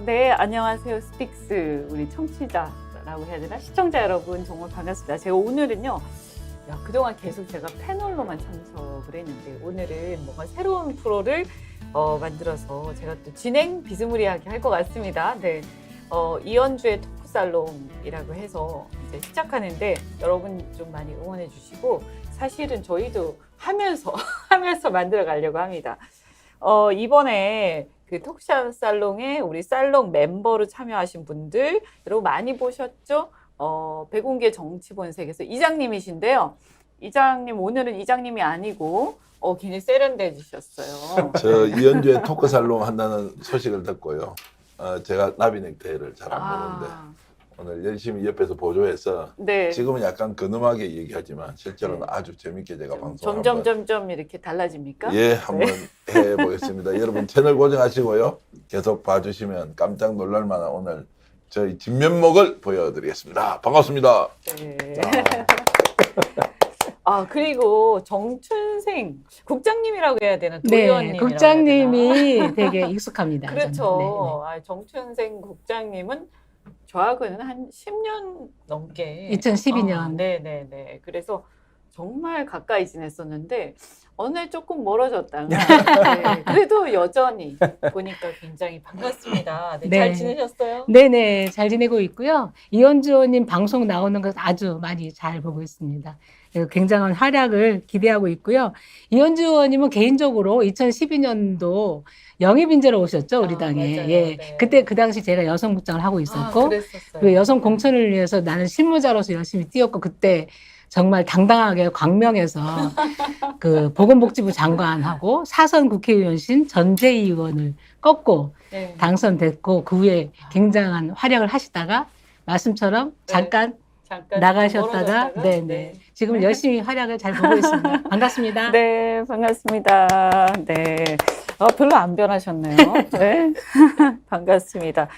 네, 안녕하세요. 스픽스 우리 청취자라고 해야 되나? 시청자 여러분 정말 반갑습니다. 제가 오늘은요. 그동안 계속 제가 패널로만 참석을 했는데 오늘은 뭔가 새로운 프로를 만들어서 제가 또 진행 비스무리하게 할 것 같습니다. 네, 이현주의 토크살롱이라고 해서 이제 시작하는데 여러분 좀 많이 응원해 주시고 사실은 저희도 하면서 만들어 가려고 합니다. 이번에 그 토크살롱에 우리 살롱 멤버로 참여하신 분들 여러분 많이 보셨죠? 백운계 정치본색에서 이장님이신데요. 이장님 오늘은 이장님이 아니고 괜히 세련되지셨어요. 저 이현주의 토크살롱 한다는 소식을 듣고요. 제가 나비 넥타이를 잘 안 보는데 오늘 열심히 옆에서 보조해서 네. 지금은 약간 근엄하게 얘기하지만 실제로는 네. 아주 재밌게 제가 방송을 한번 점점 이렇게 달라집니까? 예 한번 해보겠습니다. 여러분 채널 고정하시고요. 계속 봐주시면 깜짝 놀랄 만한 오늘 저희 진면목을 보여드리겠습니다. 반갑습니다. 네. 그리고 정춘생 국장님이라고 해야 되나? 네, 도의원님이라고 국장님이 되게 익숙합니다. 그렇죠. 정춘생 국장님은 저하고는 한 10년 넘게 2012년. 네네네. 그래서 정말 가까이 지냈었는데 어느 날 조금 멀어졌다가 네, 그래도 여전히 보니까 굉장히 반갑습니다. 네, 네. 잘 지내셨어요? 네네, 잘 지내고 있고요. 이현주 의원님 방송 나오는 것 아주 많이 잘 보고 있습니다. 굉장한 활약을 기대하고 있고요. 이현주 의원님은 개인적으로 2012년도 영입인재로 오셨죠, 우리 당에. 맞아요. 예, 네. 그때 그 당시 제가 여성국장을 하고 있었고, 그랬었어요. 그 여성 공천을 위해서 나는 실무자로서 열심히 뛰었고, 그때 정말 당당하게 광명에서 그 보건복지부 장관하고 사선 국회의원신 전재희 의원을 꺾고 네. 당선됐고, 그 후에 굉장한 활약을 하시다가 말씀처럼 잠깐 나가셨다가 멀어졌다가? 네네. 지금 열심히 활약을 잘 보고 있습니다. 반갑습니다. 네, 반갑습니다. 네. 별로 안 변하셨네요. 네. 반갑습니다.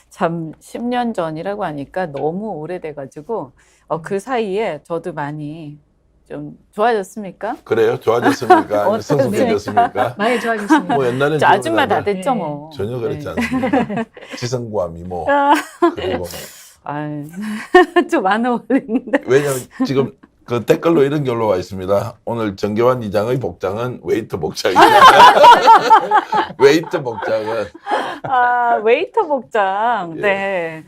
참 10년 전이라고 하니까 너무 오래돼가지고 그 사이에 저도 많이 좀 좋아졌습니까? 그래요? 좋아졌습니까? 아니면 어떻게 성숙해졌습니까? 많이 좋아지셨습니다. 뭐 옛날엔 저 아줌마 다 지금보다 됐죠 네. 뭐. 전혀 그렇지 네. 않습니다. 지성과 미모 그리고 좀 안 어울리는데. 왜냐면 지금 그 댓글로 이런 게 올라와 있습니다. 오늘 정계환 이장의 복장은 웨이트 복장이다. 웨이트 복장은 웨이터 복장. 예. 네.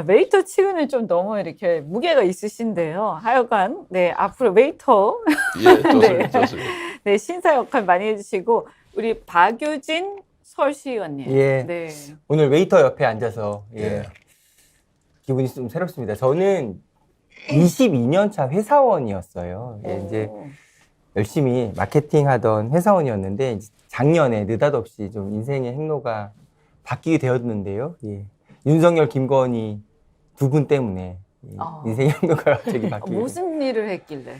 웨이터 치고는 좀 너무 이렇게 무게가 있으신데요. 하여간, 네, 앞으로 웨이터, 예 좋습니다. 네. 좋습니다. 네, 신사 역할 많이 해주시고, 우리 박유진 서울시의원님. 예. 네. 오늘 웨이터 옆에 앉아서 예. 기분이 좀 새롭습니다. 저는 22년 차 회사원이었어요. 이제 오. 열심히 마케팅 하던 회사원이었는데 이제 작년에 느닷없이 좀 인생의 행로가 바뀌게 되었는데요. 예. 윤석열, 김건희 두 분 때문에 인생의 행로가 갑자기 바뀌게 무슨 일을 했길래?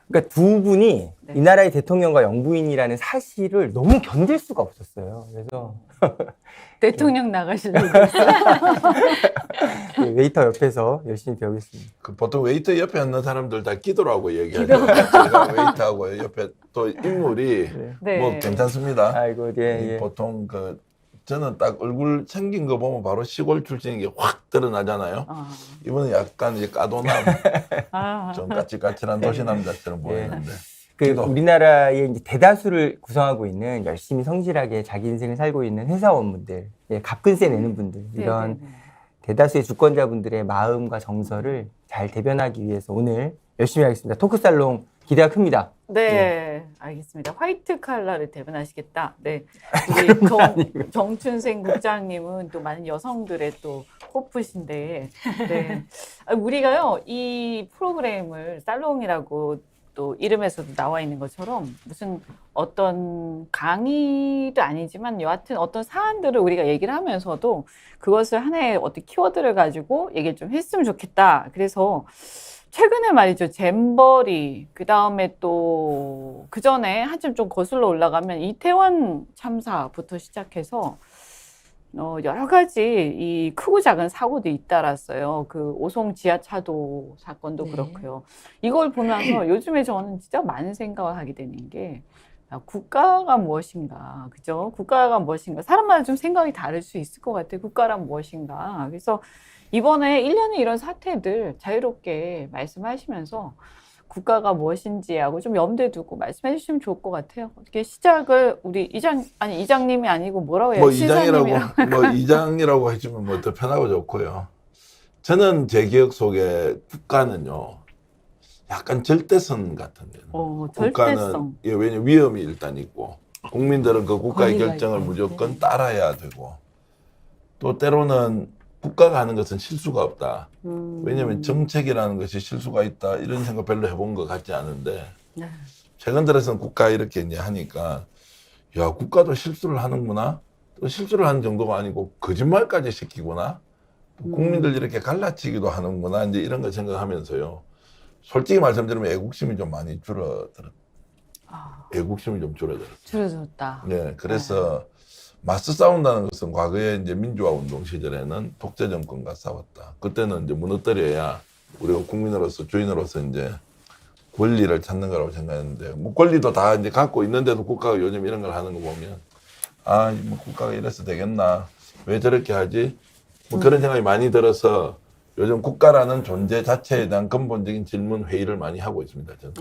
그러니까 두 분이 네. 이 나라의 대통령과 영부인이라는 사실을 너무 견딜 수가 없었어요. 그래서 대통령 나가실 일이 있어요? 웨이터 옆에서 열심히 배우겠습니다. 그 보통 웨이터 옆에 앉는 사람들 다 기도라고 얘기하죠. 제가 웨이터하고 옆에 또 인물이 네. 뭐 괜찮습니다. 아이고, 예, 예. 보통 저는 딱 얼굴 생긴 거 보면 바로 시골 출신인 게 확 드러나잖아요. 이분은 약간 이제 까도남, 좀 까칠까칠한 도시 남자처럼 보이는데. 그 기도. 우리나라의 이제 대다수를 구성하고 있는 열심히 성실하게 자기 인생을 살고 있는 회사원분들, 갑근세 내는 분들, 이런 네. 대다수의 주권자분들의 마음과 정서를 잘 대변하기 위해서 오늘 열심히 하겠습니다. 토크살롱 기대가 큽니다. 네, 알겠습니다. 화이트 칼라를 대변하시겠다. 네, 우리 정춘생 국장님은 또 많은 여성들의 또 호프신데, 네, 우리가요 이 프로그램을 살롱이라고 또 이름에서도 나와 있는 것처럼 무슨 어떤 강의도 아니지만 여하튼 어떤 사안들을 우리가 얘기를 하면서도 그것을 하나의 어떤 키워드를 가지고 얘기를 좀 했으면 좋겠다. 그래서 최근에 말이죠. 잼버리, 그 다음에 또, 그 전에 한참 좀 거슬러 올라가면 이태원 참사부터 시작해서, 여러 가지 이 크고 작은 사고도 잇따랐어요. 그 오송 지하차도 사건도 네. 그렇고요. 이걸 보면서 요즘에 저는 진짜 많은 생각을 하게 되는 게, 국가가 무엇인가, 그죠? 국가가 무엇인가. 사람마다 좀 생각이 다를 수 있을 것 같아요. 국가란 무엇인가. 그래서 이번에 1년에 이런 사태들 자유롭게 말씀하시면서 국가가 무엇인지 하고 좀 염두에 두고 말씀해 주시면 좋을 것 같아요. 어떻게 시작을 우리 이장님이 아니고 뭐라고 해요? 뭐 이장이라고 해주면 뭐 더 편하고 좋고요. 저는 제 기억 속에 국가는요, 약간 절대선 같은 데는. 국가는 절대성. 왜냐면 위험이 일단 있고 국민들은 그 국가의 권위가 결정을 있고. 무조건 따라야 되고 또 때로는 국가가 하는 것은 실수가 없다. 왜냐하면 정책이라는 것이 실수가 있다 이런 생각 별로 해본 것 같지 않은데 네. 최근 들어서는 국가 이렇게 이제 하니까 야 국가도 실수를 하는구나. 또 실수를 하는 정도가 아니고 거짓말까지 시키구나. 국민들 이렇게 갈라치기도 하는구나. 이제 이런 거 생각하면서요. 솔직히 말씀드리면 애국심이 좀 많이 줄어들었. 애국심이 좀 줄어들었어요. 줄어들었다. 네, 그래서 맞서 싸운다는 것은 과거에 이제 민주화 운동 시절에는 독재 정권과 싸웠다. 그때는 이제 무너뜨려야 우리가 국민으로서 주인으로서 이제 권리를 찾는 거라고 생각했는데 뭐 권리도 다 이제 갖고 있는데도 국가가 요즘 이런 걸 하는 거 보면 뭐 국가가 이래서 되겠나? 왜 저렇게 하지? 뭐 그런 생각이 많이 들어서 요즘 국가라는 존재 자체에 대한 근본적인 질문 회의를 많이 하고 있습니다. 저는.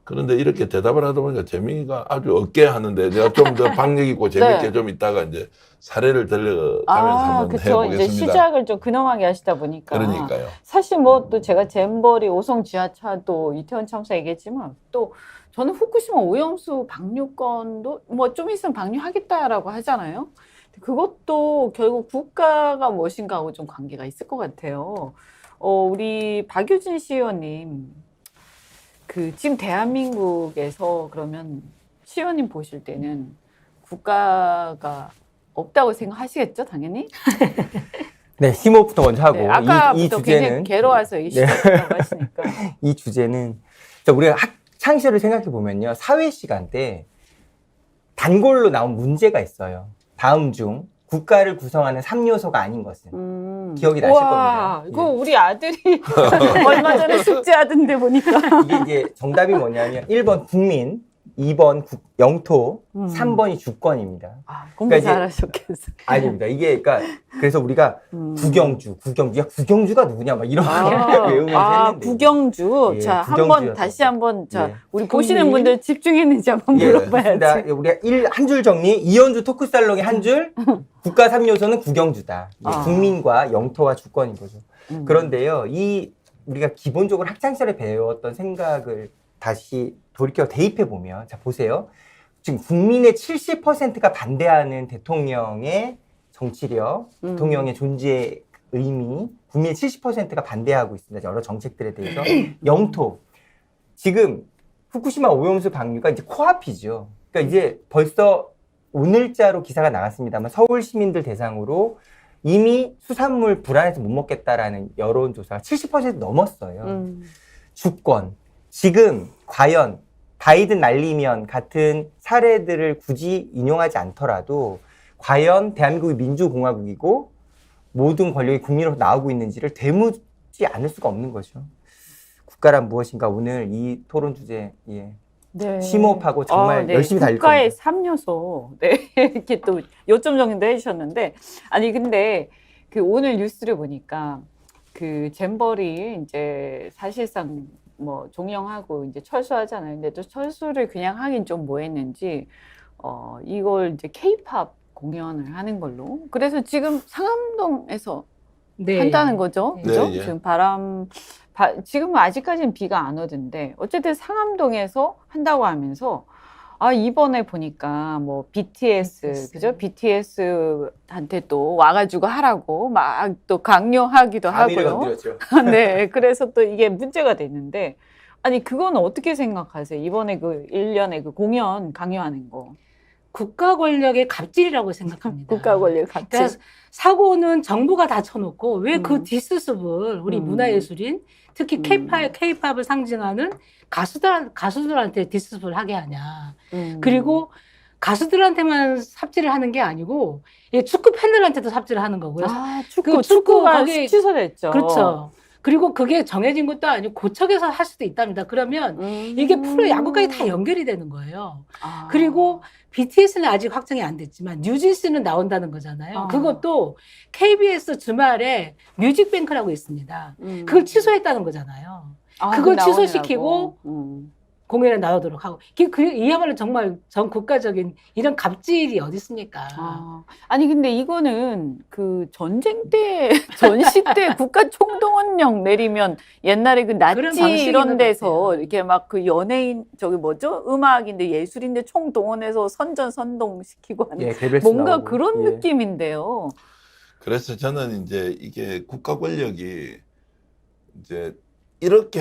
그런데 이렇게 대답을 하다 보니까 재미가 아주 없게 하는데 제가 좀 더 박력 있고 재밌게 네. 좀 있다가 이제 사례를 들려가면서 한번 그쵸. 해보겠습니다. 이제 시작을 좀 근엄하게 하시다 보니까. 그러니까요. 사실 뭐 또 제가 잼버리 오송 지하차도 이태원 참사 얘기했지만 또 저는 후쿠시마 오염수 방류건도 뭐 좀 있으면 방류하겠다라고 하잖아요. 그것도 결국 국가가 무엇인가 하고 좀 관계가 있을 것 같아요. 우리 박유진 시의원님, 지금 대한민국에서 그러면 시의원님 보실 때는 국가가 없다고 생각하시겠죠, 당연히? 네, 힘호부터 먼저 하고 네, 아까부터 이 굉장히 주제는 괴로워서 이 시작했다고 하시니까. 이 주제는 우리가 학창 시절을 생각해 보면요, 사회 시간 때 단골로 나온 문제가 있어요. 다음 중 국가를 구성하는 3요소가 아닌 것은 기억이 나실 겁니다. 이거 우리 아들이 얼마 전에 숙제하던데 보니까 이게 이제 정답이 뭐냐면 1번 국민, 2번 영토, 3번이 주권입니다. 공부 그러니까 잘하셨겠어요. 아닙니다. 이게 그래서 우리가 국경주가 누구냐 막 이런 거 외우면서 했는데. 국경주. 예, 자, 국경주였다고. 다시 한번 예. 우리 보시는 분들 집중했는지 한번 물어봐야지. 좋습니다. 우리가 한 줄 정리, 이현주 토크살롱의 한 줄, 국가 3요소는 국경주다. 국민과 영토와 주권인 거죠. 그런데요, 우리가 기본적으로 학창시절에 배웠던 생각을 다시 돌이켜 대입해 보면, 자, 보세요. 지금 국민의 70%가 반대하는 대통령의 정치력, 대통령의 존재 의미, 국민의 70%가 반대하고 있습니다. 여러 정책들에 대해서. 영토. 지금 후쿠시마 오염수 방류가 이제 코앞이죠. 그러니까 이제 벌써 오늘자로 기사가 나갔습니다만 서울 시민들 대상으로 이미 수산물 불안해서 못 먹겠다라는 여론조사가 70% 넘었어요. 주권. 지금 과연 바이든 날리면 같은 사례들을 굳이 인용하지 않더라도 과연 대한민국이 민주공화국이고 모든 권력이 국민으로부터 나오고 있는지를 되묻지 않을 수가 없는 거죠. 국가란 무엇인가 오늘 이 토론 주제 네. 심호흡하고 정말 열심히 달릴 겁니다. 국가의 3요소. 네. 이렇게 또 요점 정리도 해주셨는데 아니 근데 오늘 뉴스를 보니까 잼버리 이제 사실상 뭐 종영하고 이제 철수하잖아요. 근데 또 철수를 그냥 하긴 좀 뭐했는지 이걸 이제 K-팝 공연을 하는 걸로. 그래서 지금 상암동에서 한다는 거죠. 네. 그죠? 네, 예. 지금 지금 아직까지는 비가 안 오던데 어쨌든 상암동에서 한다고 하면서 이번에 보니까 뭐 BTS 그죠? BTS한테 또 와가지고 하라고 막 또 강요하기도 하고요. 네, 그래서 또 이게 문제가 됐는데 아니 그건 어떻게 생각하세요? 이번에 1년에 공연 강요하는 거. 국가 권력의 갑질이라고 생각합니다. 국가 권력 갑질. 그러니까 사고는 정부가 다 쳐놓고 왜 그 뒷수습을 우리 문화예술인 특히 K-팝을 상징하는 가수들한테 뒷수습을 하게 하냐. 그리고 가수들한테만 삽질을 하는 게 아니고 축구 팬들한테도 삽질을 하는 거고요. 축구가 거기에 취소됐죠. 그렇죠. 그리고 그게 정해진 것도 아니고 고척에서 할 수도 있답니다. 그러면 이게 프로 야구까지 다 연결이 되는 거예요. 아. 그리고 BTS는 아직 확정이 안 됐지만 뉴진스는 나온다는 거잖아요. 아. 그것도 KBS 주말에 뮤직뱅크라고 있습니다. 그걸 취소했다는 거잖아요. 아, 그걸 나오느라고. 취소시키고 공연에 나오도록 하고 이야말로 정말 전 국가적인 이런 갑질이 어디 있습니까? 아니 근데 이거는 그 전쟁 때 전시 때 국가 총동원령 내리면 옛날에 그 그런 나치 방식인 이런 것 데서 같아요. 이렇게 막 그 연예인 저기 뭐죠 음악인데 예술인데 총동원해서 선전 선동시키고 하는 예, 개별수 뭔가 나오고. 그런 예. 느낌인데요. 그래서 저는 이제 이게 국가 권력이 이제 이렇게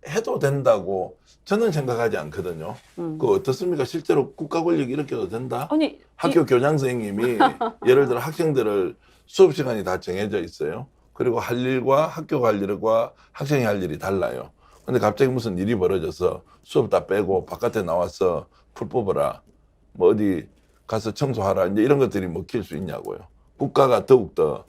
해도 된다고 저는 생각하지 않거든요. 그 어떻습니까? 실제로 국가 권력이 이렇게 해도 된다? 아니 학교 교장 선생님이 예를 들어 학생들을 수업 시간이 다 정해져 있어요. 그리고 할 일과 학교가 할 일과 학생이 할 일이 달라요. 근데 갑자기 무슨 일이 벌어져서 수업 다 빼고 바깥에 나와서 풀 뽑아라. 뭐 어디 가서 청소하라. 이제 이런 것들이 먹힐 수 있냐고요. 국가가 더욱더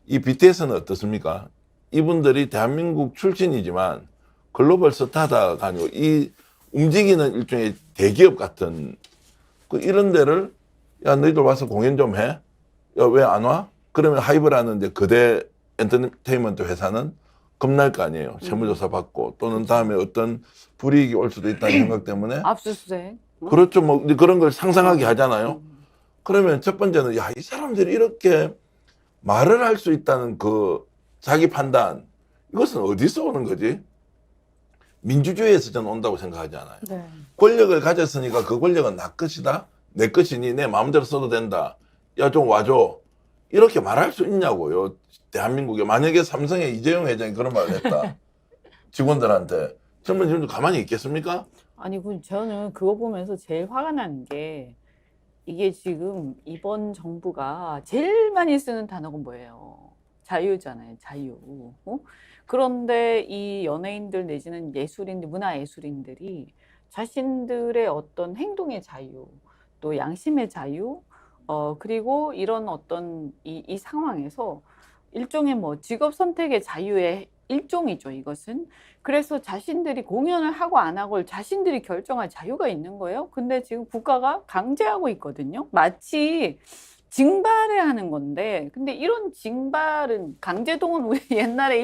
이 BTS는 어떻습니까? 이분들이 대한민국 출신이지만 글로벌 스타다가 아니고 이 움직이는 일종의 대기업 같은 그 이런 데를 야 너희들 와서 공연 좀 해? 야 왜 안 와? 그러면 하이브라는 이제 거대 엔터테인먼트 회사는 겁날 거 아니에요. 세무조사 받고 또는 다음에 어떤 불이익이 올 수도 있다는 생각 때문에 압수수색. 그렇죠. 뭐 그런 걸 상상하게 하잖아요. 그러면 첫 번째는 야 이 사람들이 이렇게 말을 할 수 있다는 그 자기 판단 이것은 어디서 오는 거지? 민주주의에서 저는 온다고 생각하지 않아요. 네. 권력을 가졌으니까 그 권력은 나 것이다. 내 것이니 내 마음대로 써도 된다. 야 좀 와줘. 이렇게 말할 수 있냐고요. 대한민국에 만약에 삼성의 이재용 회장이 그런 말을 했다. 직원들한테 젊은 친구들 가만히 있겠습니까? 아니 저는 그거 보면서 제일 화가 나는 게 이게 지금 이번 정부가 제일 많이 쓰는 단어가 뭐예요? 자유잖아요, 자유. 그런데 이 연예인들 내지는 예술인들, 문화예술인들이 자신들의 어떤 행동의 자유, 또 양심의 자유, 그리고 이런 어떤 이 상황에서 일종의 뭐 직업 선택의 자유의 일종이죠, 이것은. 그래서 자신들이 공연을 하고 안 하고를 자신들이 결정할 자유가 있는 거예요. 근데 지금 국가가 강제하고 있거든요. 마치 징발을 하는 건데, 근데 이런 징발은 강제동원, 우리 옛날에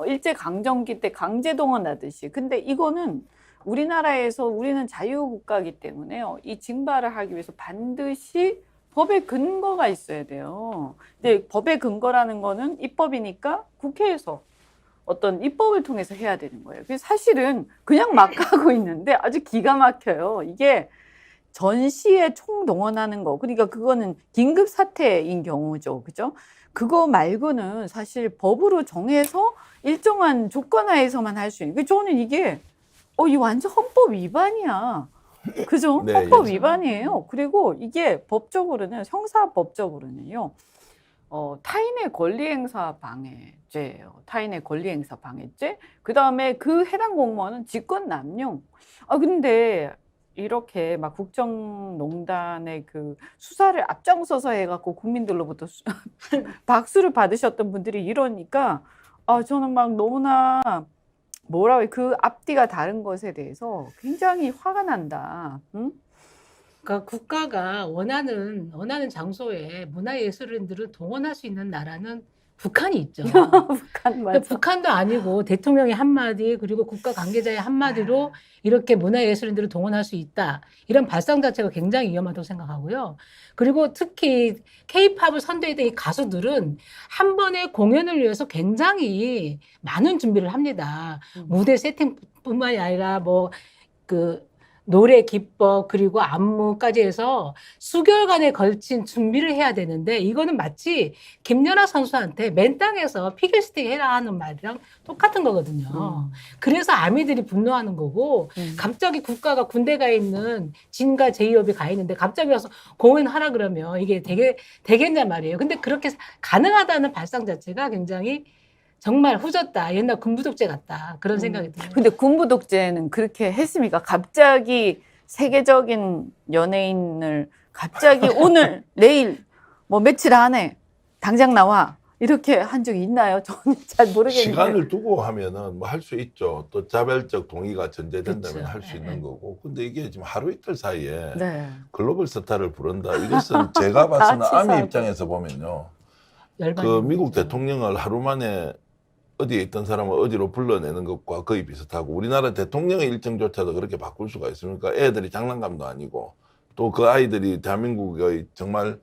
일제 강점기 때 강제동원 하듯이. 근데 이거는 우리나라에서 우리는 자유국가이기 때문에요. 이 징발을 하기 위해서 반드시 법의 근거가 있어야 돼요. 근데 법의 근거라는 거는 입법이니까 국회에서 어떤 입법을 통해서 해야 되는 거예요. 그래서 사실은 그냥 막 하고 있는데 아주 기가 막혀요. 이게 전시에 총동원하는 거. 그러니까 그거는 긴급 사태인 경우죠. 그죠? 그거 말고는 사실 법으로 정해서 일정한 조건 하에서만 할 수 있는. 저는 이게 이 완전 헌법 위반이야. 그죠? 네, 헌법 예. 위반이에요. 그리고 이게 법적으로는 형사법적으로는요. 타인의 권리행사 방해죄예요. 타인의 권리행사 방해죄. 그 다음에 그 해당 공무원은 직권남용. 근데 이렇게 막 국정농단의 그 수사를 앞장서서 해갖고 국민들로부터 박수를 받으셨던 분들이 이러니까 저는 막 너무나 그 앞뒤가 다른 것에 대해서 굉장히 화가 난다. 응? 그러니까 국가가 원하는 장소에 문화예술인들을 동원할 수 있는 나라는 북한이 있죠. 북한 맞아. 북한도 아니고 대통령의 한마디 그리고 국가 관계자의 한마디로 이렇게 문화예술인들을 동원할 수 있다. 이런 발상 자체가 굉장히 위험하다고 생각하고요. 그리고 특히 K-팝을 선도했던 이 가수들은 한 번의 공연을 위해서 굉장히 많은 준비를 합니다. 무대 세팅뿐만이 아니라 노래 기법 그리고 안무까지 해서 수개월간에 걸친 준비를 해야 되는데 이거는 마치 김연아 선수한테 맨 땅에서 피겨스틱 해라 하는 말이랑 똑같은 거거든요. 그래서 아미들이 분노하는 거고 갑자기 국가가 군대가 있는 진과 제이홉이 가 있는데 갑자기 와서 공연하라 그러면 이게 되겠냐 말이에요. 근데 그렇게 가능하다는 발상 자체가 굉장히 정말 후졌다. 옛날 군부독재 같다. 그런 생각이 들어요. 근데 군부독재는 그렇게 했습니까? 갑자기 세계적인 연예인을 갑자기 오늘, 내일, 뭐 며칠 안에 당장 나와. 이렇게 한 적이 있나요? 저는 잘 모르겠는데. 시간을 두고 하면은 뭐 할 수 있죠. 또 자발적 동의가 전제된다면 그쵸. 할 수 있는 네. 거고. 근데 이게 지금 하루 이틀 사이에 네. 글로벌 스타를 부른다. 이것은 제가 봐서는 다 아미 치사하고. 입장에서 보면요. 그 열받는 미국 거죠. 대통령을 하루 만에 어디에 있던 사람을 어디로 불러내는 것과 거의 비슷하고 우리나라 대통령의 일정조차도 그렇게 바꿀 수가 있습니까? 애들이 장난감도 아니고 또 그 아이들이 대한민국의 정말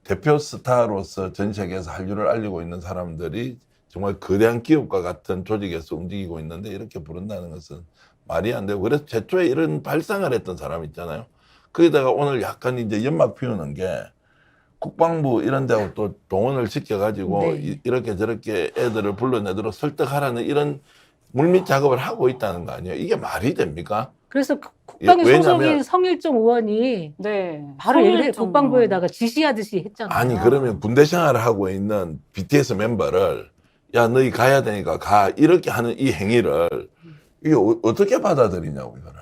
대표 스타로서 전 세계에서 한류를 알리고 있는 사람들이 정말 거대한 기업과 같은 조직에서 움직이고 있는데 이렇게 부른다는 것은 말이 안 되고 그래서 최초에 이런 발상을 했던 사람 있잖아요. 거기다가 오늘 약간 이제 연막 피우는 게 국방부 이런 데하고 또 동원을 시켜가지고 네. 이렇게 저렇게 애들을 불러내도록 설득하라는 이런 물밑 작업을 하고 있다는 거 아니에요? 이게 말이 됩니까? 그래서 국방위 예, 왜냐면- 소속인 성일종 의원이 네. 바로 이렇게 성일종 국방부에다가 지시하듯이 했잖아요. 아니 그러면 군대 생활을 하고 있는 BTS 멤버를 야 너희 가야 되니까 가 이렇게 하는 이 행위를 이게 어떻게 받아들이냐고 이거는.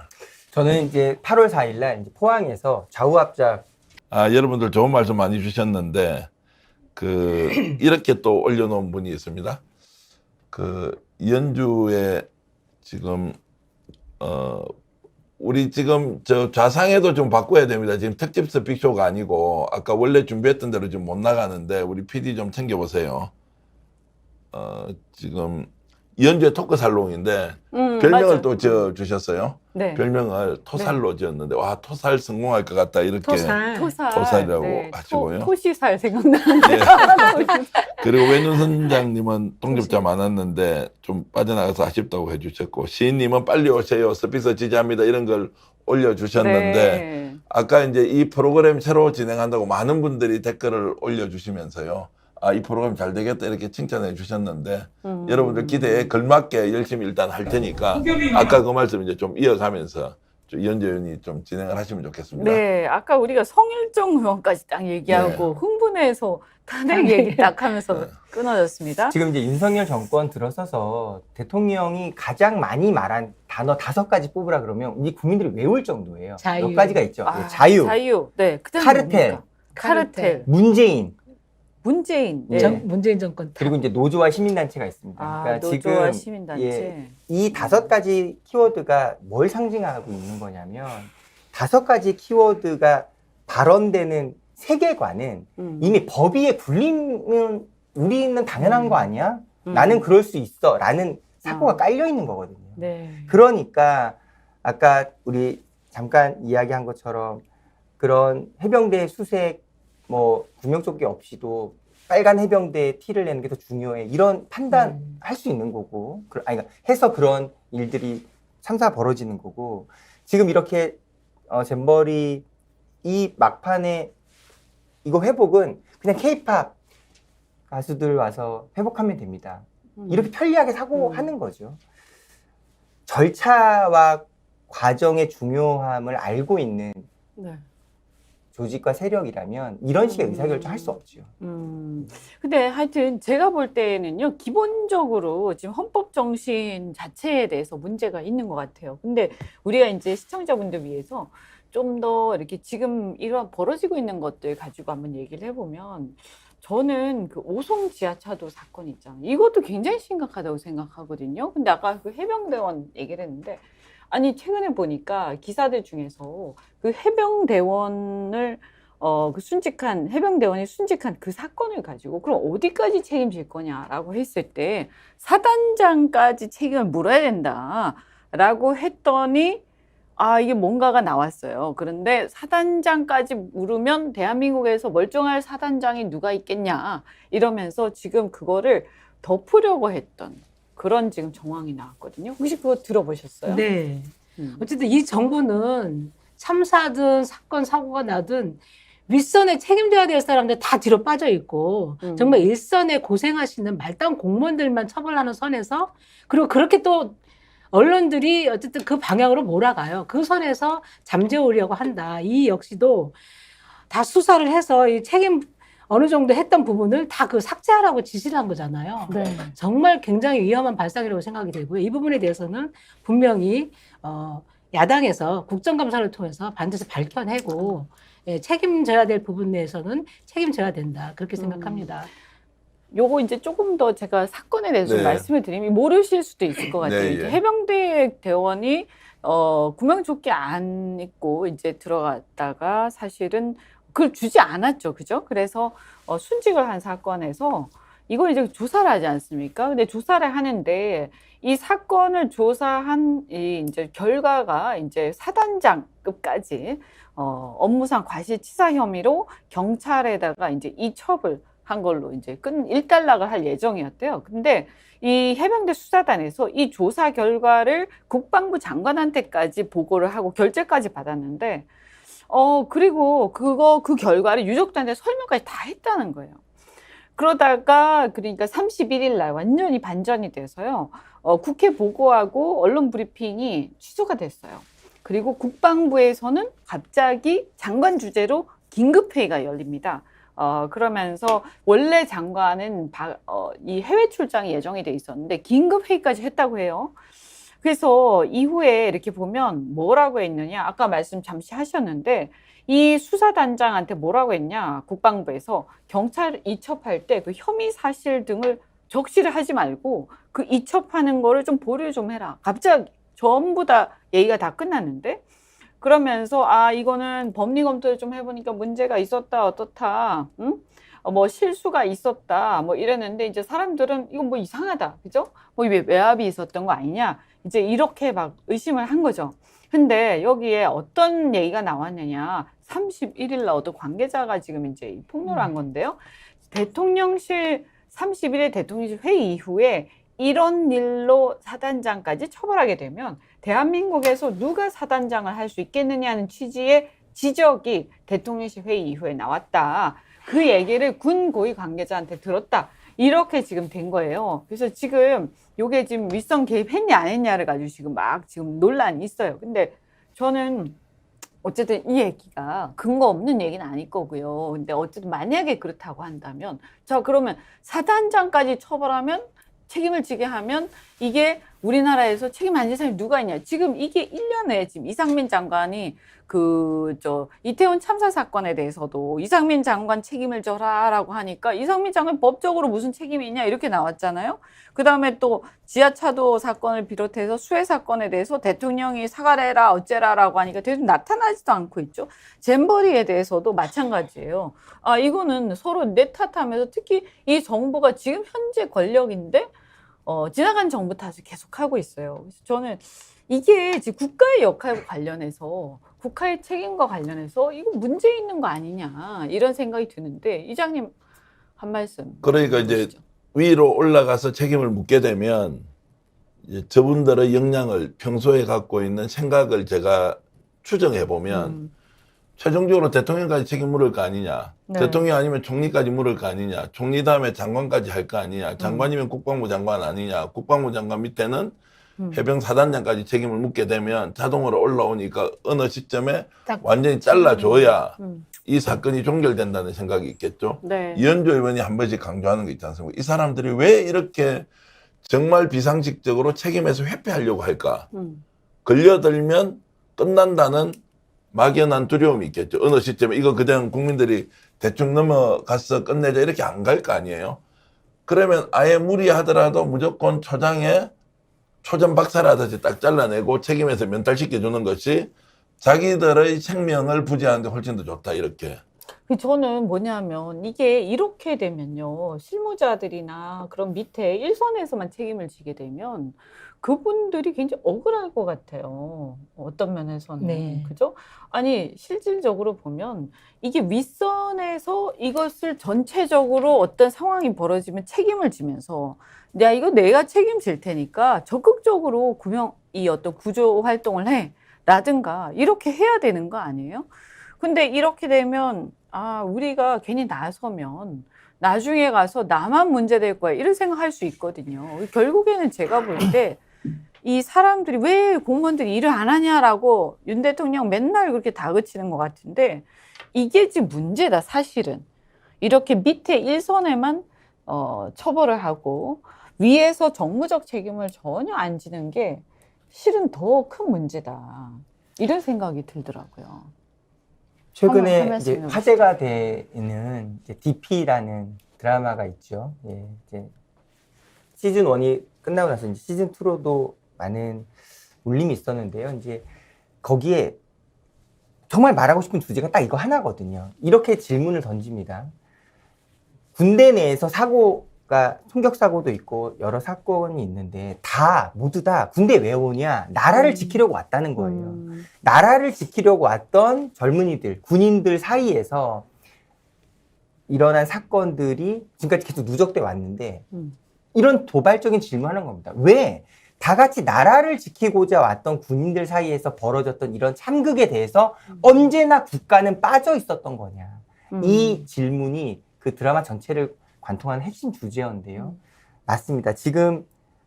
저는 이제 8월 4일 날 이제 포항에서 좌우합작 아 여러분들 좋은 말씀 많이 주셨는데 그 이렇게 또 올려놓은 분이 있습니다. 그 연주에 지금 우리 지금 저 좌상에도 좀 바꿔야 됩니다. 지금 특집스 빅쇼가 아니고 아까 원래 준비했던 대로 지금 못 나가는데 우리 PD 좀 챙겨보세요. 지금 연주의 토크 살롱인데 별명을 맞아. 또 지어 주셨어요. 네. 별명을 토살로 지었는데 와 토살 성공할 것 같다 이렇게. 토살. 토살이라고 하시고요. 토시살 생각나는데. 예. 그리고 외눈 선장님은 동접자 많았는데 좀 빠져나가서 아쉽다고 해주셨고 시인님은 빨리 오세요 서비스 지지합니다 이런 걸 올려주셨는데 네. 아까 이제 이 프로그램 새로 진행한다고 많은 분들이 댓글을 올려주시면서요. 아, 이 프로그램 잘 되겠다 이렇게 칭찬해 주셨는데 여러분들 기대에 걸맞게 열심히 일단 할 테니까 아까 그 말씀 이제 좀 이어가면서 이현재 의원이 좀 진행을 하시면 좋겠습니다. 네, 아까 우리가 성일종 의원까지 딱 얘기하고 흥분해서 탄핵 얘기 딱 하면서 네. 끊어졌습니다. 지금 이제 윤석열 정권 들어서서 대통령이 가장 많이 말한 단어 5가지 뽑으라 그러면 우리 국민들이 외울 정도예요. 자유. 몇 가지가 있죠. 아, 예, 자유, 자유. 네, 그다음에 카르텔. 뭡니까? 카르텔. 문재인, 문재인. 네. 문재인 정권 그리고 이제 노조와 시민단체가 있습니다. 아, 그러니까 노조와 지금 시민단체. 예, 이 5가지 키워드가 뭘 상징하고 있는 거냐면 5가지 키워드가 발언되는 세계관은 이미 법 위에 굴리는 우리는 당연한 거 아니야? 나는 그럴 수 있어 라는 사고가 깔려 있는 거거든요. 네. 그러니까 아까 우리 잠깐 이야기한 것처럼 그런 해병대 수색 뭐 구명조끼 없이도 빨간 해병대 티를 내는 게 더 중요해 이런 판단 할 수 있는 거고 아니 그러니까 해서 그런 일들이 참사가 벌어지는 거고 지금 이렇게 잼버리 이 막판에 이거 회복은 그냥 K-팝 가수들 와서 회복하면 됩니다. 이렇게 편리하게 사고하는 거죠. 절차와 과정의 중요함을 알고 있는 네. 조직과 세력이라면 이런 식의 의사결정 할 수 없죠. 근데 하여튼 제가 볼 때는요, 기본적으로 지금 헌법 정신 자체에 대해서 문제가 있는 것 같아요. 근데 우리가 이제 시청자분들 위해서 좀 더 이렇게 지금 이런 벌어지고 있는 것들 가지고 한번 얘기를 해보면 저는 그 오송 지하차도 사건 있잖아요. 이것도 굉장히 심각하다고 생각하거든요. 근데 아까 그 해병대원 얘기를 했는데 아니 최근에 보니까 기사들 중에서 그 해병대원을 그 순직한 해병대원이 순직한 그 사건을 가지고 그럼 어디까지 책임질 거냐라고 했을 때 사단장까지 책임을 물어야 된다라고 했더니 아 이게 뭔가가 나왔어요. 그런데 사단장까지 물으면 대한민국에서 멀쩡할 사단장이 누가 있겠냐 이러면서 지금 그거를 덮으려고 했던 그런 지금 정황이 나왔거든요. 혹시 그거 들어보셨어요? 네. 어쨌든 이 정부는 참사든 사건 사고가 나든 윗선에 책임져야 될 사람들 다 뒤로 빠져 있고 정말 일선에 고생하시는 말단 공무원들만 처벌하는 선에서 그리고 그렇게 또 언론들이 어쨌든 그 방향으로 몰아가요. 그 선에서 잠재우려고 한다. 이 역시도 다 수사를 해서 이 책임 어느 정도 했던 부분을 다 그 삭제하라고 지시를 한 거잖아요. 네. 정말 정말 굉장히 위험한 발상이라고 생각이 되고요. 이 부분에 대해서는 분명히 야당에서 국정감사를 통해서 반드시 밝혀내고 책임져야 될 부분에서는 책임져야 된다. 그렇게 생각합니다. 요거 이제 조금 더 제가 사건에 대해서 좀 네. 말씀을 드리면 모르실 수도 있을 것 같아요. 네, 이제 예. 해병대 대원이 구명조끼 안 입고 이제 들어갔다가 사실은 그걸 주지 않았죠, 그죠? 그래서 순직을 한 사건에서 이걸 이제 조사를 하지 않습니까? 근데 조사를 하는데 이 사건을 조사한 이 이제 결과가 이제 사단장급까지 업무상 과실치사 혐의로 경찰에다가 이제 이첩을 한 걸로 이제 일단락을 할 예정이었대요. 근데 이 해병대 수사단에서 이 조사 결과를 국방부 장관한테까지 보고를 하고 결재까지 받았는데, 그리고 그 결과를 유족들한테 설명까지 다 했다는 거예요. 그러다가 그러니까 31일 날 완전히 반전이 돼서요. 국회 보고하고 언론 브리핑이 취소가 됐어요. 그리고 국방부에서는 갑자기 장관 주재로 긴급회의가 열립니다. 그러면서 원래 장관은 이 해외 출장이 예정이 돼 있었는데 긴급회의까지 했다고 해요. 그래서 이후에 이렇게 보면 뭐라고 했느냐. 아까 말씀 잠시 하셨는데 이 수사단장한테 뭐라고 했냐. 국방부에서 경찰 이첩할 때 그 혐의 사실 등을 적시를 하지 말고 그 이첩하는 거를 좀 보류 좀 해라. 갑자기 전부 다 얘기가 다 끝났는데 그러면서 이거는 법리 검토를 좀 해보니까 문제가 있었다 어떻다, 응? 뭐 실수가 있었다 뭐 이랬는데 이제 사람들은 이건 뭐 이상하다, 그죠? 뭐 외압이 있었던 거 아니냐 이제 이렇게 막 의심을 한 거죠. 근데 여기에 어떤 얘기가 나왔느냐? 31일 날 어떤 관계자가 지금 이제 폭로를 한 건데요. 대통령실 31일 대통령실 회의 이후에 이런 일로 사단장까지 처벌하게 되면 대한민국에서 누가 사단장을 할 수 있겠느냐는 취지의 지적이 대통령실 회의 이후에 나왔다. 그 얘기를 군 고위 관계자한테 들었다. 이렇게 지금 된 거예요. 그래서 지금 요게 지금 윗선 개입했냐 안 했냐를 가지고 지금 논란이 있어요. 근데 저는 어쨌든 이 얘기가 근거 없는 얘기는 아닐 거고요. 근데 어쨌든 만약에 그렇다고 한다면 자 그러면 사단장까지 처벌하면 책임을 지게 하면 이게 우리나라에서 책임 안 질 사람이 누가 있냐. 지금 이게 1년에 지금 이상민 장관이 이태원 참사 사건에 대해서도 이상민 장관 책임을 져라라고 하니까 이상민 장관 법적으로 무슨 책임이 있냐 이렇게 나왔잖아요. 그다음에 또 지하차도 사건을 비롯해서 수해 사건에 대해서 대통령이 사과를 해라 어째라라고 하니까 계속 나타나지도 않고 있죠. 잼버리에 대해서도 마찬가지예요. 이거는 서로 내 탓하면서 특히 이 정부가 지금 현재 권력인데 지나간 정부 탓을 계속하고 있어요. 그래서 저는 이게 지금 국가의 역할과 관련해서 국가의 책임과 관련해서 이거 문제 있는 거 아니냐 이런 생각이 드는데 이장님 한 말씀. 그러니까 이제 위로 올라가서 책임을 묻게 되면 이제 저분들의 역량을 평소에 갖고 있는 생각을 제가 추정해 보면 최종적으로 대통령까지 책임 물을 거 아니냐. 네. 대통령 아니면 총리까지 물을 거 아니냐. 총리 다음에 장관까지 할 거 아니냐. 장관이면 국방부 장관 아니냐. 국방부 장관 밑에는 해병 사단장까지 책임을 묻게 되면 자동으로 올라오니까 어느 시점에 딱 완전히 잘라줘야 이 사건이 종결된다는 생각이 있겠죠. 네. 이현주 의원이 한 번씩 강조하는 거 있지 않습니까? 이 사람들이 왜 이렇게 정말 비상식적으로 책임에서 회피하려고 할까? 걸려들면 끝난다는 막연한 두려움이 있겠죠. 어느 시점에 이거 그냥 국민들이 대충 넘어가서 끝내자 이렇게 안 갈 거 아니에요. 그러면 아예 무리하더라도 무조건 초장에 초전 박살하듯이 딱 잘라내고 책임에서 면탈시켜주는 것이 자기들의 생명을 부지하는데 훨씬 더 좋다 이렇게. 저는 뭐냐면 이게 이렇게 되면요. 실무자들이나 그런 밑에 일선에서만 책임을 지게 되면 그분들이 굉장히 억울할 것 같아요. 어떤 면에서는. 네. 그죠? 아니, 실질적으로 보면 이게 윗선에서 이것을 전체적으로 어떤 상황이 벌어지면 책임을 지면서 야, 이거 내가 책임질 테니까 적극적으로 이 어떤 구조 활동을 해. 라든가 이렇게 해야 되는 거 아니에요? 근데 이렇게 되면 우리가 괜히 나서면 나중에 가서 나만 문제될 거야 이런 생각할 수 있거든요. 결국에는 제가 볼 때 이 사람들이 왜 공무원들이 일을 안 하냐라고 윤 대통령 맨날 그렇게 다그치는 것 같은데 이게 지금 문제다 사실은. 이렇게 밑에 일선에만 처벌을 하고 위에서 정무적 책임을 전혀 안 지는 게 실은 더 큰 문제다. 이런 생각이 들더라고요. 최근에 한 이제 말씀 화제가 되는 이제 DP라는 드라마가 있죠. 예, 이제 시즌 1이 끝나고 나서 이제 시즌 2로도 많은 울림이 있었는데요. 이제 거기에 정말 말하고 싶은 주제가 딱 이거 하나거든요. 이렇게 질문을 던집니다. 군대 내에서 사고가 총격 사고도 있고 여러 사건이 있는데 모두 다 군대 왜 오냐? 나라를 지키려고 왔다는 거예요. 나라를 지키려고 왔던 젊은이들, 군인들 사이에서 일어난 사건들이 지금까지 계속 누적돼 왔는데 이런 도발적인 질문하는 겁니다. 왜 다 같이 나라를 지키고자 왔던 군인들 사이에서 벌어졌던 이런 참극에 대해서 언제나 국가는 빠져 있었던 거냐. 이 질문이 그 드라마 전체를 관통하는 핵심 주제였는데요. 맞습니다. 지금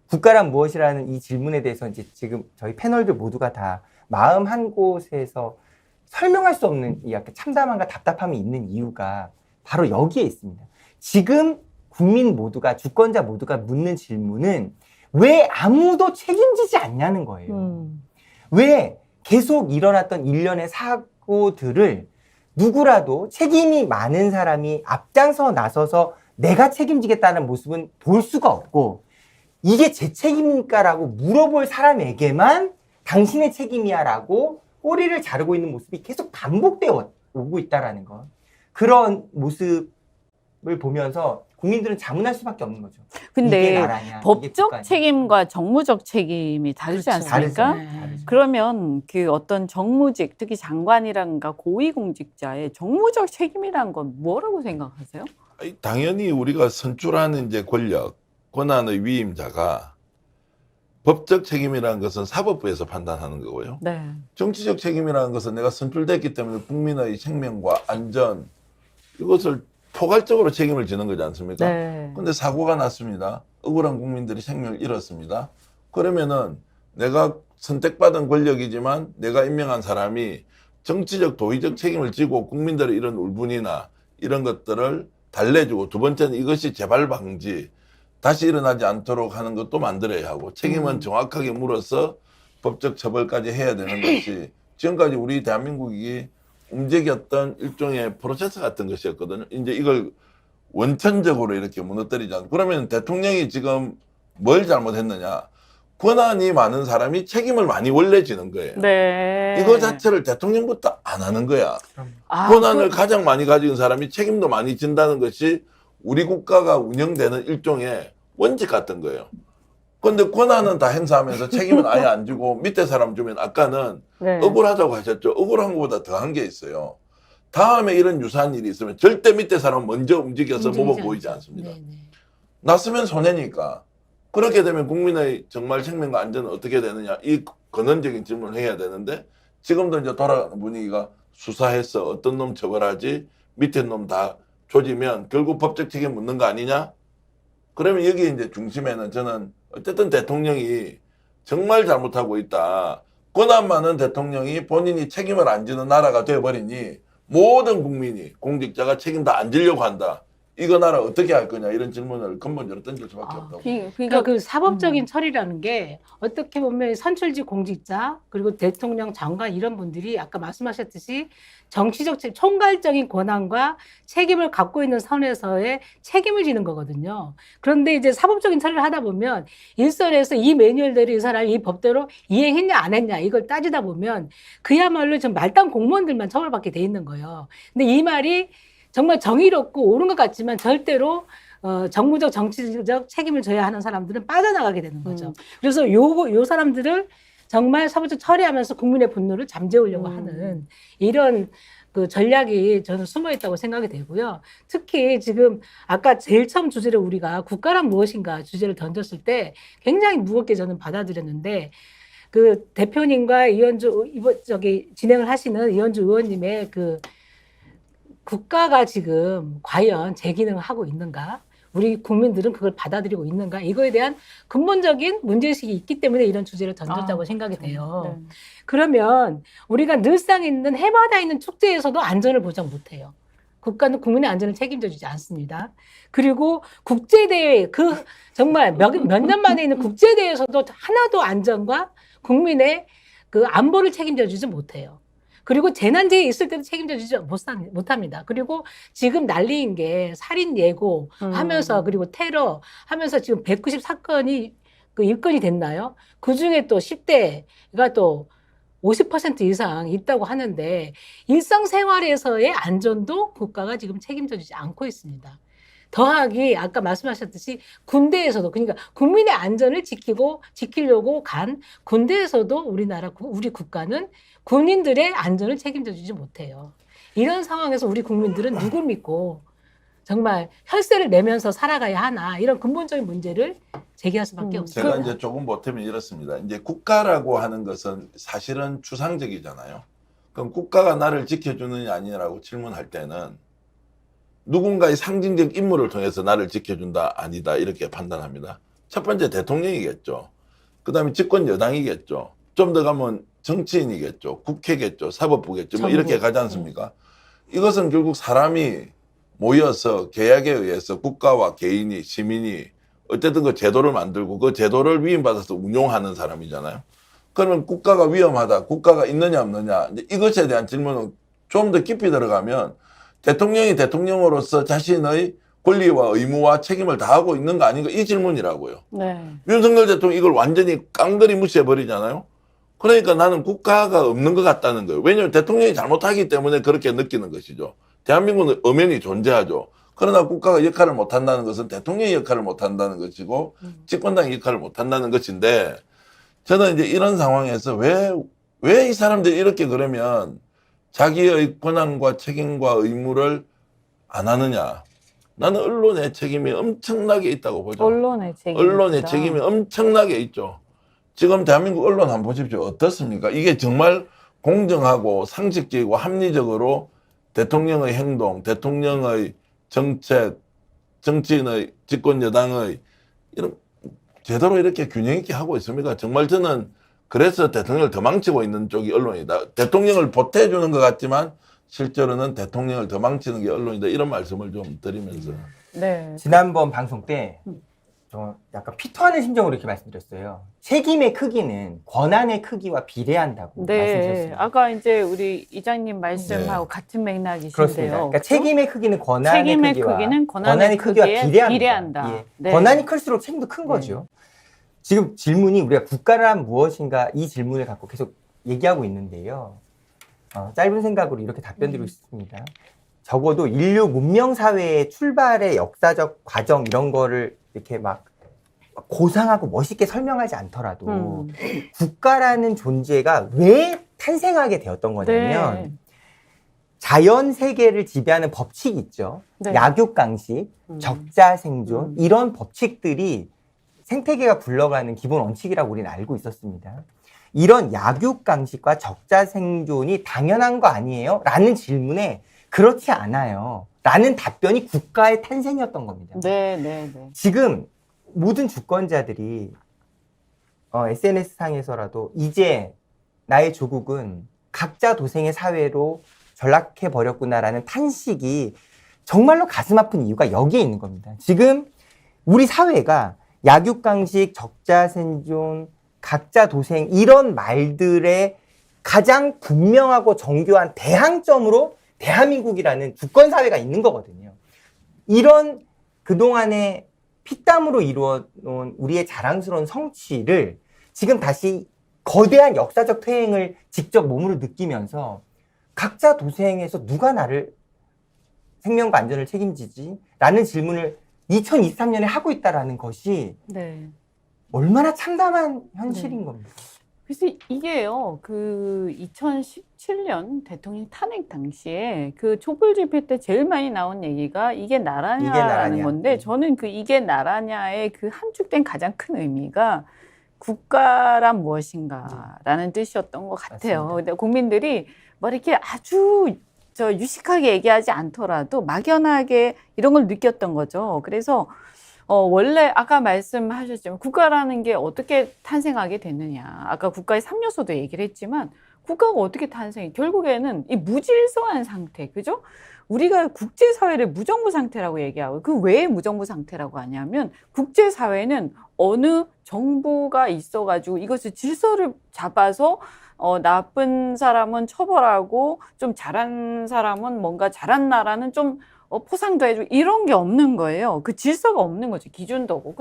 국가란 무엇이라는 이 질문에 대해서 이제 지금 저희 패널들 모두가 다 마음 한 곳에서 설명할 수 없는 이 약간 참담함과 답답함이 있는 이유가 바로 여기에 있습니다. 지금 국민 모두가, 주권자 모두가 묻는 질문은 왜 아무도 책임지지 않냐는 거예요. 왜 계속 일어났던 일련의 사고들을 누구라도 책임이 많은 사람이 앞장서 나서서 내가 책임지겠다는 모습은 볼 수가 없고, 이게 제 책임입니까? 라고 물어볼 사람에게만 당신의 책임이야 라고 꼬리를 자르고 있는 모습이 계속 반복되어 오고 있다는 것. 그런 모습을 보면서 국민들은 자문할 수밖에 없는 거죠. 근데 이게 나라냐, 법적 이게 국가냐. 책임과 정무적 책임이 다르지 그렇죠. 않습니까? 다르죠. 그러면 그 어떤 정무직, 특히 장관이란가 고위공직자의 정무적 책임이란 건 뭐라고 생각하세요? 아니, 당연히 우리가 선출하는 이제 권력, 권한의 위임자가 법적 책임이라는 것은 사법부에서 판단하는 거고요. 네. 정치적 책임이라는 것은 내가 선출됐기 때문에 국민의 생명과 안전, 이것을 포괄적으로 책임을 지는 거지 않습니까? 네. 근데 사고가 났습니다. 억울한 국민들이 생명을 잃었습니다. 그러면은 내가 선택받은 권력이지만 내가 임명한 사람이 정치적 도의적 책임을 지고 국민들의 이런 울분이나 이런 것들을 달래주고, 두 번째는 이것이 재발 방지, 다시 일어나지 않도록 하는 것도 만들어야 하고, 책임은 정확하게 물어서 법적 처벌까지 해야 되는 것이 지금까지 우리 대한민국이 움직였던 일종의 프로세스 같은 것이었거든요. 이제 이걸 원천적으로 이렇게 무너뜨리지 않고, 그러면 대통령이 지금 뭘 잘못했느냐? 권한이 많은 사람이 책임을 많이 원래 지는 거예요. 네. 이거 자체를 대통령부터 안 하는 거야. 아, 권한을 가장 많이 가진 사람이 책임도 많이 진다는 것이 우리 국가가 운영되는 일종의 원칙 같은 거예요. 그런데 권한은 다 행사하면서 책임은 아예 안 지고 밑에 사람 주면, 아까는 네. 억울하다고 하셨죠. 억울한 것보다 더한 게 있어요. 다음에 이런 유사한 일이 있으면 절대 밑에 사람 먼저 움직여서 움직이지 먹어 보이지 않죠. 않습니다. 네네. 났으면 손해니까. 그렇게 되면 국민의 정말 생명과 안전은 어떻게 되느냐, 이 근원적인 질문을 해야 되는데, 지금도 이제 돌아가는 분위기가 수사해서 어떤 놈 처벌하지, 밑에 놈 다 조지면 결국 법적 책임 묻는 거 아니냐? 그러면 여기 이제 중심에는 저는 어쨌든 대통령이 정말 잘못하고 있다. 권한 많은 대통령이 본인이 책임을 안 지는 나라가 되어버리니 모든 국민이, 공직자가 책임 다 안 지려고 한다. 이거 나라 어떻게 할 거냐, 이런 질문을 근본적으로 던질 수밖에 없다고. 그러니까 그 사법적인 처리라는 게 어떻게 보면 선출직 공직자 그리고 대통령, 장관 이런 분들이 아까 말씀하셨듯이 정치적 총괄적인 권한과 책임을 갖고 있는 선에서의 책임을 지는 거거든요. 그런데 이제 사법적인 처리를 하다 보면 일선에서 이 매뉴얼대로 이 사람이 이 법대로 이행했냐 안 했냐 이걸 따지다 보면 그야말로 좀 말단 공무원들만 처벌받게 돼 있는 거예요. 근데 이 말이 정말 정의롭고 옳은 것 같지만 절대로 정무적 정치적 책임을 져야 하는 사람들은 빠져나가게 되는 거죠. 그래서 요 사람들을 정말 사법적 처리하면서 국민의 분노를 잠재우려고 하는 이런 그 전략이 저는 숨어 있다고 생각이 되고요. 특히 지금 아까 제일 처음 주제를 우리가 국가란 무엇인가 주제를 던졌을 때 굉장히 무겁게 저는 받아들였는데, 그 대표님과 진행을 하시는 이현주 의원님의 그 국가가 지금 과연 제 기능을 하고 있는가? 우리 국민들은 그걸 받아들이고 있는가? 이거에 대한 근본적인 문제의식이 있기 때문에 이런 주제를 던졌다고 생각이 돼요. 네. 그러면 우리가 늘상 있는 해마다 있는 축제에서도 안전을 보장 못해요. 국가는 국민의 안전을 책임져 주지 않습니다. 그리고 국제대회, 정말 몇 년 만에 있는 국제대회에서도 하나도 안전과 국민의 그 안보를 책임져 주지 못해요. 그리고 재난지에 있을 때도 책임져 주지 못합니다. 그리고 지금 난리인 게 살인 예고 하면서 그리고 테러 하면서 지금 190 사건이 그 입건이 됐나요? 그 중에 또 10대가 또 50% 이상 있다고 하는데 일상생활에서의 안전도 국가가 지금 책임져 주지 않고 있습니다. 더하기 아까 말씀하셨듯이 군대에서도 그러니까 국민의 안전을 지키려고 간 군대에서도 우리 국가는 군인들의 안전을 책임져 주지 못해요. 이런 상황에서 우리 국민들은 누굴 믿고 정말 혈세를 내면서 살아가야 하나 이런 근본적인 문제를 제기할 수밖에 없습니다. 제가 이제 조금 보태면 이렇습니다. 이제 국가라고 하는 것은 사실은 추상적이잖아요. 그럼 국가가 나를 지켜주느냐 아니냐라고 질문할 때는 누군가의 상징적 인물을 통해서 나를 지켜준다 아니다 이렇게 판단합니다. 첫 번째 대통령이겠죠. 그 다음에 집권 여당이겠죠. 좀 더 가면 정치인이겠죠. 국회겠죠. 사법부겠죠. 뭐 이렇게 가지 않습니까? 이것은 결국 사람이 모여서 계약에 의해서 국가와 개인이 시민이 어쨌든 그 제도를 만들고 그 제도를 위임받아서 운용하는 사람이잖아요. 그러면 국가가 위험하다. 국가가 있느냐 없느냐. 이제 이것에 대한 질문은 좀 더 깊이 들어가면 대통령이 대통령으로서 자신의 권리와 의무와 책임을 다하고 있는 거 아닌가 이 질문이라고요. 네. 윤석열 대통령 이걸 완전히 깡그리 무시해버리잖아요. 그러니까 나는 국가가 없는 것 같다는 거예요. 왜냐하면 대통령이 잘못하기 때문에 그렇게 느끼는 것이죠. 대한민국은 엄연히 존재하죠. 그러나 국가가 역할을 못한다는 것은 대통령이 역할을 못한다는 것이고 집권당이 역할을 못한다는 것인데 저는 이제 이런 상황에서 왜 이 사람들이 이렇게 그러면 자기의 권한과 책임과 의무를 안 하느냐. 나는 언론의 책임이 엄청나게 있다고 보죠. 언론의 책임. 언론의 책임이 엄청나게 있죠. 지금 대한민국 언론 한번 보십시오. 어떻습니까? 이게 정말 공정하고 상식적이고 합리적으로 대통령의 행동, 대통령의 정책, 정치인의 집권 여당의 이런 제대로 이렇게 균형 있게 하고 있습니까? 정말 저는 그래서 대통령을 더 망치고 있는 쪽이 언론이다. 대통령을 보태주는 것 같지만 실제로는 대통령을 더 망치는 게 언론이다. 이런 말씀을 좀 드리면서. 네. 지난번 방송 때 좀 약간 피토하는 심정으로 이렇게 말씀드렸어요. 책임의 크기는 권한의 크기와 비례한다고 네. 말씀드렸습니다. 아까 이제 우리 이장님 말씀하고 같은 맥락이신데요. 그렇습니다. 그러니까 책임의 크기는 권한의 책임의 크기와 크기는 권한의 크기에 비례한다. 예. 네. 권한이 클수록 책임도 큰 거죠. 지금 질문이 우리가 국가란 무엇인가 이 질문을 갖고 계속 얘기하고 있는데요. 짧은 생각으로 이렇게 답변드리고 싶습니다. 적어도 인류 문명 사회의 출발의 역사적 과정 이런 거를 이렇게 막 고상하고 멋있게 설명하지 않더라도 국가라는 존재가 왜 탄생하게 되었던 거냐면 네. 자연 세계를 지배하는 법칙이 있죠. 네. 약육강식, 적자생존 이런 법칙들이 생태계가 굴러가는 기본 원칙이라고 우리는 알고 있었습니다. 이런 약육강식과 적자생존이 당연한 거 아니에요? 라는 질문에 그렇지 않아요. 라는 답변이 국가의 탄생이었던 겁니다. 네, 네, 네. 지금 모든 주권자들이 SNS상에서라도 이제 나의 조국은 각자 도생의 사회로 전락해버렸구나라는 탄식이 정말로 가슴 아픈 이유가 여기에 있는 겁니다. 지금 우리 사회가 약육강식, 적자생존, 각자 도생 이런 말들의 가장 분명하고 정교한 대항점으로 대한민국이라는 주권사회가 있는 거거든요. 이런 그동안의 피땀으로 이루어놓은 우리의 자랑스러운 성취를 지금 다시 거대한 역사적 퇴행을 직접 몸으로 느끼면서 각자 도생에서 누가 나를 생명과 안전을 책임지지? 라는 질문을 2023년에 하고 있다는 것이 네. 얼마나 참담한 현실인 겁니다. 그래서 이게요, 그 2017년 대통령 탄핵 당시에 그 촛불 집회 때 제일 많이 나온 얘기가 이게 나라냐라는 이게 나라냐. 건데 저는 그 이게 나라냐의 그 함축된 가장 큰 의미가 국가란 무엇인가라는 뜻이었던 것 같아요. 맞습니다. 근데 국민들이 뭐 이렇게 아주 유식하게 얘기하지 않더라도 막연하게 이런 걸 느꼈던 거죠. 그래서 원래 아까 말씀하셨지만 국가라는 게 어떻게 탄생하게 됐느냐. 아까 국가의 3요소도 얘기를 했지만 국가가 어떻게 탄생해? 결국에는 이 무질서한 상태, 그죠? 우리가 국제사회를 무정부 상태라고 얘기하고 그 왜 무정부 상태라고 하냐면 국제사회는 어느 정부가 있어가지고 이것을 질서를 잡아서 나쁜 사람은 처벌하고 좀 잘한 사람은 뭔가 잘한 나라는 좀 포상도 해주고 이런 게 없는 거예요. 그 질서가 없는 거죠. 기준도 없고.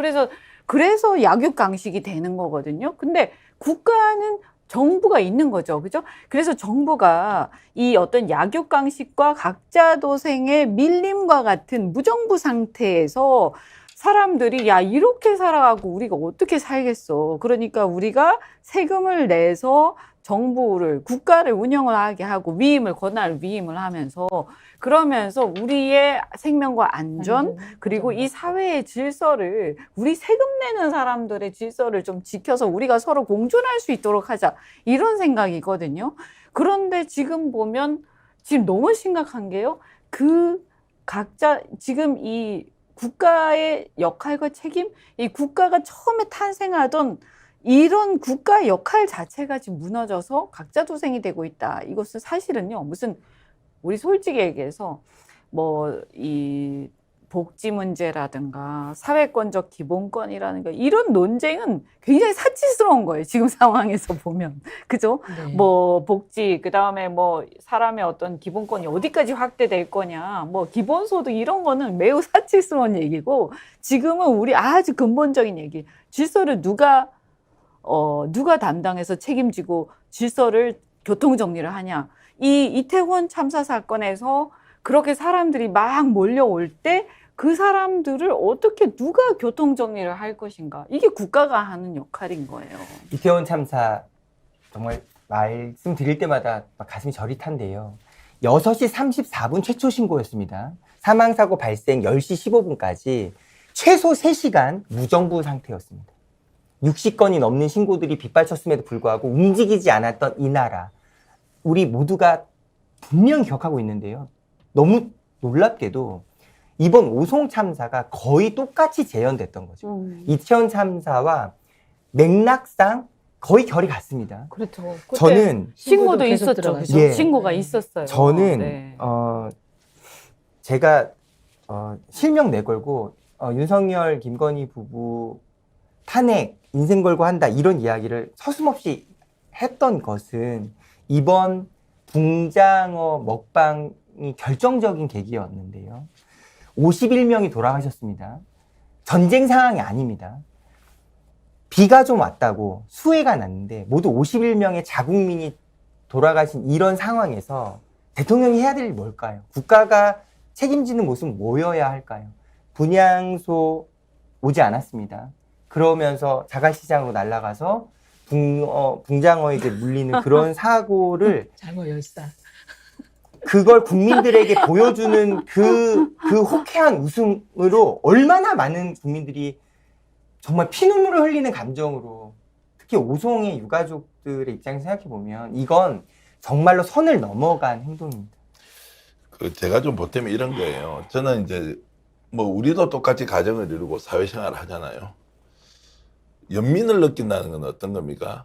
그래서 약육강식이 되는 거거든요. 근데 국가는 정부가 있는 거죠. 그죠? 그래서 정부가 이 어떤 약육강식과 각자도생의 밀림과 같은 무정부 상태에서 사람들이 야, 이렇게 살아가고 우리가 어떻게 살겠어. 그러니까 우리가 세금을 내서 국가를 운영을 하게 하고 권한을 위임을 하면서 그러면서 우리의 생명과 안전 그리고 이 사회의 질서를 우리 세금 내는 사람들의 질서를 좀 지켜서 우리가 서로 공존할 수 있도록 하자 이런 생각이거든요. 그런데 지금 보면 지금 너무 심각한 게요. 지금 이 국가의 역할과 책임, 이 국가가 처음에 탄생하던 이런 국가의 역할 자체가 지금 무너져서 각자도생이 되고 있다. 이것은 사실은요, 우리 솔직히 얘기해서 이 복지 문제라든가 사회권적 기본권이라든가 이런 논쟁은 굉장히 사치스러운 거예요. 지금 상황에서 보면. 그죠? 네. 복지, 그 다음에 사람의 어떤 기본권이 어디까지 확대될 거냐, 기본소득 이런 거는 매우 사치스러운 얘기고 지금은 우리 아주 근본적인 얘기. 질서를 누가 담당해서 책임지고 질서를 교통정리를 하냐. 이 이태원 참사 사건에서 그렇게 사람들이 막 몰려올 때 그 사람들을 어떻게 누가 교통정리를 할 것인가. 이게 국가가 하는 역할인 거예요. 이태원 참사 정말 말씀드릴 때마다 막 가슴이 저릿한데요. 6시 34분 최초 신고였습니다. 사망사고 발생 10시 15분까지 최소 3시간 무정부 상태였습니다. 60건이 넘는 신고들이 빗발쳤음에도 불구하고 움직이지 않았던 이 나라. 우리 모두가 분명히 기억하고 있는데요. 너무 놀랍게도 이번 오송 참사가 거의 똑같이 재현됐던 거죠. 이태원 참사와 맥락상 거의 결이 같습니다. 그렇죠. 저는 신고도 계속 있었죠. 들어가죠. 그죠? 예. 신고가 있었어요. 저는 네. 제가 실명 내걸고 윤석열 김건희 부부 탄핵 인생 걸고 한다 이런 이야기를 서슴없이 했던 것은 이번 붕장어 먹방이 결정적인 계기였는데요. 51명이 돌아가셨습니다. 전쟁 상황이 아닙니다. 비가 좀 왔다고 수해가 났는데 모두 51명의 자국민이 돌아가신 이런 상황에서 대통령이 해야 될 일이 뭘까요? 국가가 책임지는 모습은 뭐여야 할까요? 분향소 오지 않았습니다. 그러면서 자갈시장으로 날아가서 붕장어에게 물리는 그런 사고를 장어 열사. 그걸 국민들에게 보여주는 그 호쾌한 웃음으로 얼마나 많은 국민들이 정말 피눈물을 흘리는 감정으로 특히 오송의 유가족들의 입장에서 생각해보면 이건 정말로 선을 넘어간 행동입니다. 제가 좀 보탬이 이런 거예요. 저는 이제 우리도 똑같이 가정을 이루고 사회생활을 하잖아요. 연민을 느낀다는 건 어떤 겁니까?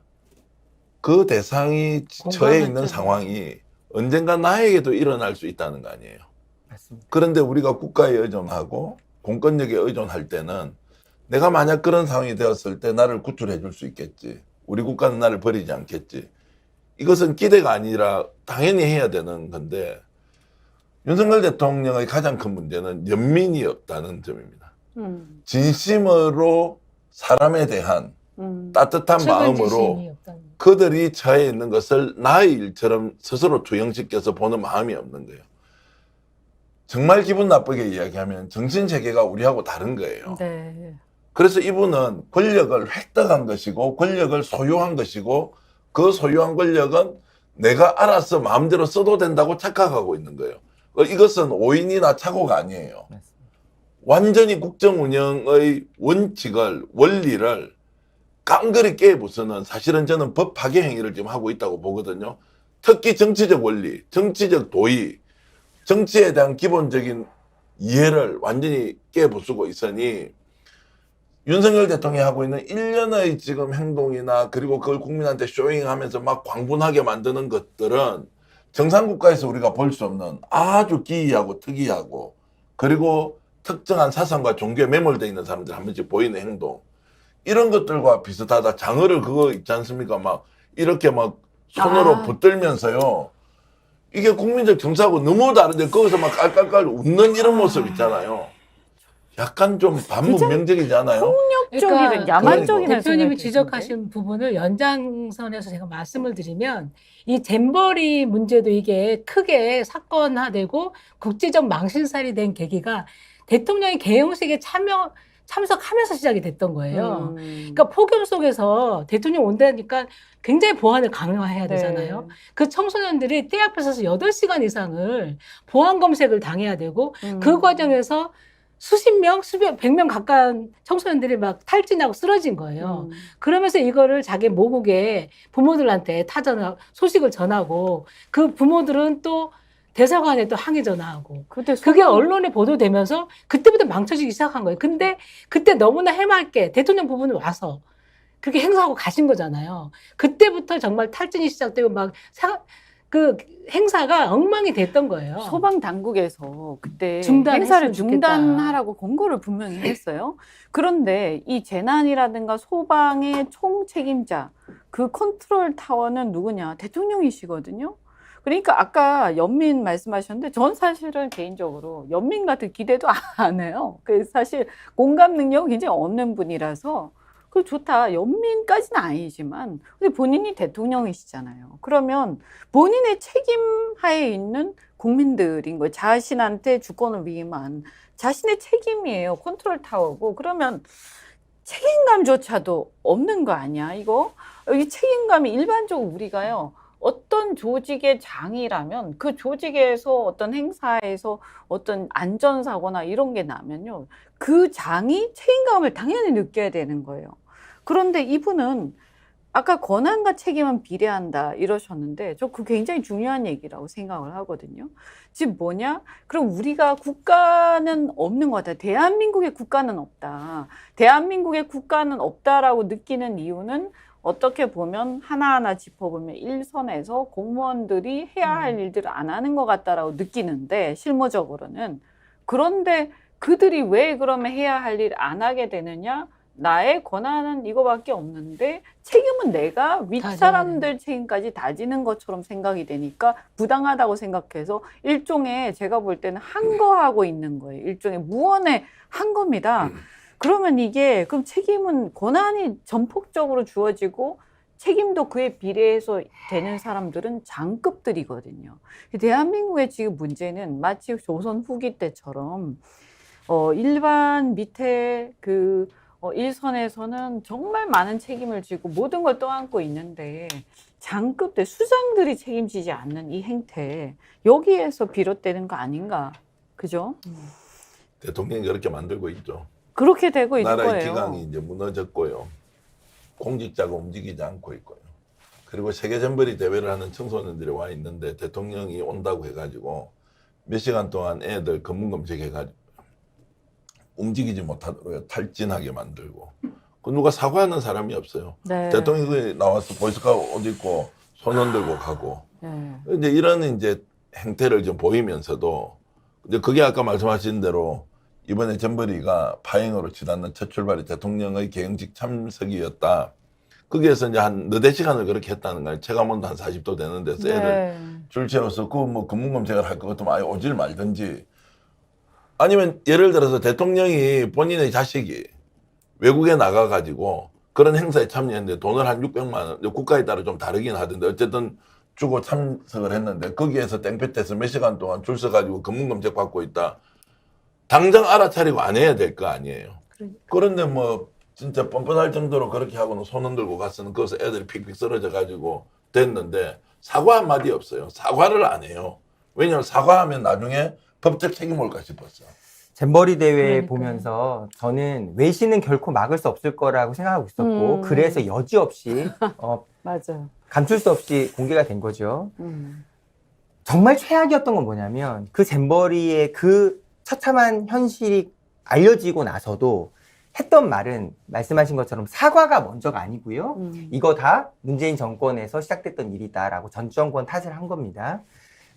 그 대상이 처해 있는 상황이 언젠가 나에게도 일어날 수 있다는 거 아니에요. 맞습니다. 그런데 우리가 국가에 의존하고 공권력에 의존할 때는 내가 만약 그런 상황이 되었을 때 나를 구출해 줄 수 있겠지. 우리 국가는 나를 버리지 않겠지. 이것은 기대가 아니라 당연히 해야 되는 건데 윤석열 대통령의 가장 큰 문제는 연민이 없다는 점입니다. 진심으로 사람에 대한 따뜻한 마음으로 그들이 처해 있는 것을 나의 일처럼 스스로 투영시켜서 보는 마음이 없는 거예요. 정말 기분 나쁘게 이야기하면 정신세계가 우리하고 다른 거예요. 네. 그래서 이분은 권력을 획득한 것이고 권력을 소유한 것이고 그 소유한 권력은 내가 알아서 마음대로 써도 된다고 착각하고 있는 거예요. 이것은 오인이나 착오가 아니에요. 완전히 국정 운영의 원칙을 원리를 깡그리 깨부수는 사실은 저는 법 파괴 행위를 지금 하고 있다고 보거든요. 특히 정치적 원리, 정치적 도의, 정치에 대한 기본적인 이해를 완전히 깨부수고 있으니 윤석열 대통령이 하고 있는 일련의 지금 행동이나 그리고 그걸 국민한테 쇼잉하면서 막 광분하게 만드는 것들은 정상국가에서 우리가 볼 수 없는 아주 기이하고 특이하고 그리고 특정한 사상과 종교에 매몰되어 있는 사람들 한 번씩 보이는 행동 이런 것들과 비슷하다. 장어를 그거 있지 않습니까? 막 이렇게 막 손으로 아. 붙들면서요. 이게 국민적 정서하고 너무 다른데 거기서 막 깔깔깔 웃는 이런 모습 있잖아요. 약간 좀 반문명적이지 않아요? 폭력적이든 야만적이든 대표님이 지적하신 부분을 연장선에서 제가 말씀을 드리면 이 잼버리 문제도 이게 크게 사건화되고 국제적 망신살이 된 계기가 대통령이 개영식에 참석하면서 시작이 됐던 거예요. 그러니까 폭염 속에서 대통령 온다니까 굉장히 보안을 강화해야 되잖아요. 그 청소년들이 떼 앞에 서서 8시간 이상을 보안 검색을 당해야 되고 그 과정에서 수십 명, 수백, 100명 가까운 청소년들이 막 탈진하고 쓰러진 거예요. 그러면서 이거를 자기 모국에 부모들한테 소식을 전하고 그 부모들은 또 대사관에 또 항의 전화하고 그게 언론에 보도되면서 그때부터 망쳐지기 시작한 거예요. 근데 그때 너무나 해맑게 대통령 부부는 와서 그렇게 행사하고 가신 거잖아요. 그때부터 정말 탈진이 시작되고 막 그 행사가 엉망이 됐던 거예요. 소방 당국에서 그때 중단했으면 행사를 좋겠다. 중단하라고 권고를 분명히 했어요. 그런데 이 재난이라든가 소방의 총 책임자 그 컨트롤 타워는 누구냐? 대통령이시거든요. 그러니까 아까 연민 말씀하셨는데 전 사실은 개인적으로 연민 같은 기대도 안 해요. 그 사실 공감 능력이 굉장히 없는 분이라서 그 좋다. 연민까지는 아니지만 근데 본인이 대통령이시잖아요. 그러면 본인의 책임하에 있는 국민들인 거예요. 자신한테 주권을 위임한 자신의 책임이에요. 컨트롤 타워고 그러면 책임감조차도 없는 거 아니야, 이거? 여기 책임감이 일반적으로 우리가요. 어떤 조직의 장이라면 그 조직에서 어떤 행사에서 어떤 안전사고나 이런 게 나면요. 그 장이 책임감을 당연히 느껴야 되는 거예요. 그런데 이분은 아까 권한과 책임은 비례한다 이러셨는데 저 그 굉장히 중요한 얘기라고 생각을 하거든요. 지금 뭐냐? 그럼 우리가 국가는 없는 것 같아요. 대한민국의 국가는 없다. 대한민국의 국가는 없다라고 느끼는 이유는 어떻게 보면 하나하나 짚어보면 일선에서 공무원들이 해야 할 일들을 안 하는 것 같다라고 느끼는데 실무적으로는 그런데 그들이 왜 그러면 해야 할 일 안 하게 되느냐? 나의 권한은 이거밖에 없는데 책임은 내가 윗사람들 책임까지 다지는 것처럼 생각이 되니까 부당하다고 생각해서 일종의 제가 볼 때는 항거하고 있는 거예요. 일종의 무언의 항거입니다. 그러면 이게 그럼 책임은 권한이 전폭적으로 주어지고 책임도 그에 비례해서 되는 사람들은 장급들이거든요. 대한민국의 지금 문제는 마치 조선 후기 때처럼 일반 밑에 일선에서는 정말 많은 책임을 지고 모든 걸 떠안고 있는데 장급들, 수장들이 책임지지 않는 이 행태 여기에서 비롯되는 거 아닌가? 그죠? 대통령이 그렇게 만들고 있죠. 그렇게 되고 있는 나라의 거예요. 기강이 이제 무너졌고요. 공직자가 움직이지 않고 있고요. 그리고 세계 잼버리 대회를 하는 청소년들이 와 있는데 대통령이 온다고 해가지고 몇 시간 동안 애들 검문 검색해가지고 움직이지 못하도록 탈진하게 만들고 그 누가 사과하는 사람이 없어요. 네. 대통령이 나와서 보이스카우트 옷 입고 손 흔들고 가고 네. 이제 이런 이제 행태를 좀 보이면서도 이제 그게 아까 말씀하신 대로 이번에 잼버리가 파행으로 치닫는 첫 출발이 대통령의 개영식 참석이었다. 거기에서 이제 한 너댓 시간을 그렇게 했다는 거예요. 체감온도 한 40도 되는 데서 애를 줄 채워서 그 뭐 검문 검색을 할 것 같으면 아예 오질 말든지 아니면 예를 들어서 대통령이 본인의 자식이 외국에 나가가지고 그런 행사에 참여했는데 돈을 한 600만 원, 국가에 따라 좀 다르긴 하던데 어쨌든 주고 참석을 했는데 거기에서 땡볕에서 몇 시간 동안 줄 서가지고 검문 검색 받고 있다. 당장 알아차리고 안 해야 될 거 아니에요. 그런데 뭐 진짜 뻔뻔할 정도로 그렇게 하고는 손 흔들고 갔으면 거기서 애들이 픽픽 쓰러져가지고 됐는데 사과 한마디 없어요. 사과를 안 해요. 왜냐하면 사과하면 나중에 법적 책임 올까 싶었어요. 잼버리 대회 그러니까요. 보면서 저는 외신은 결코 막을 수 없을 거라고 생각하고 있었고 그래서 여지없이 맞아요. 감출 수 없이 공개가 된 거죠. 정말 최악이었던 건 뭐냐면 그 잼버리의 그 처참한 현실이 알려지고 나서도 했던 말은 말씀하신 것처럼 사과가 먼저가 아니고요. 이거 다 문재인 정권에서 시작됐던 일이다라고 전 정권 탓을 한 겁니다.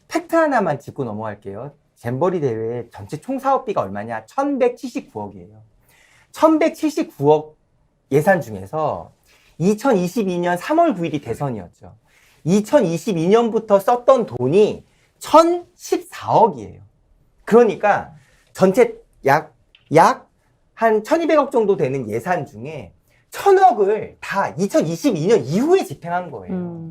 팩트 하나만 짚고 넘어갈게요. 잼버리 대회 전체 총 사업비가 얼마냐? 1179억이에요. 1179억 예산 중에서 2022년 3월 9일이 대선이었죠. 2022년부터 썼던 돈이 1,014억이에요. 그러니까 전체 약 한 1,200억 정도 되는 예산 중에 1,000억을 다 2022년 이후에 집행한 거예요.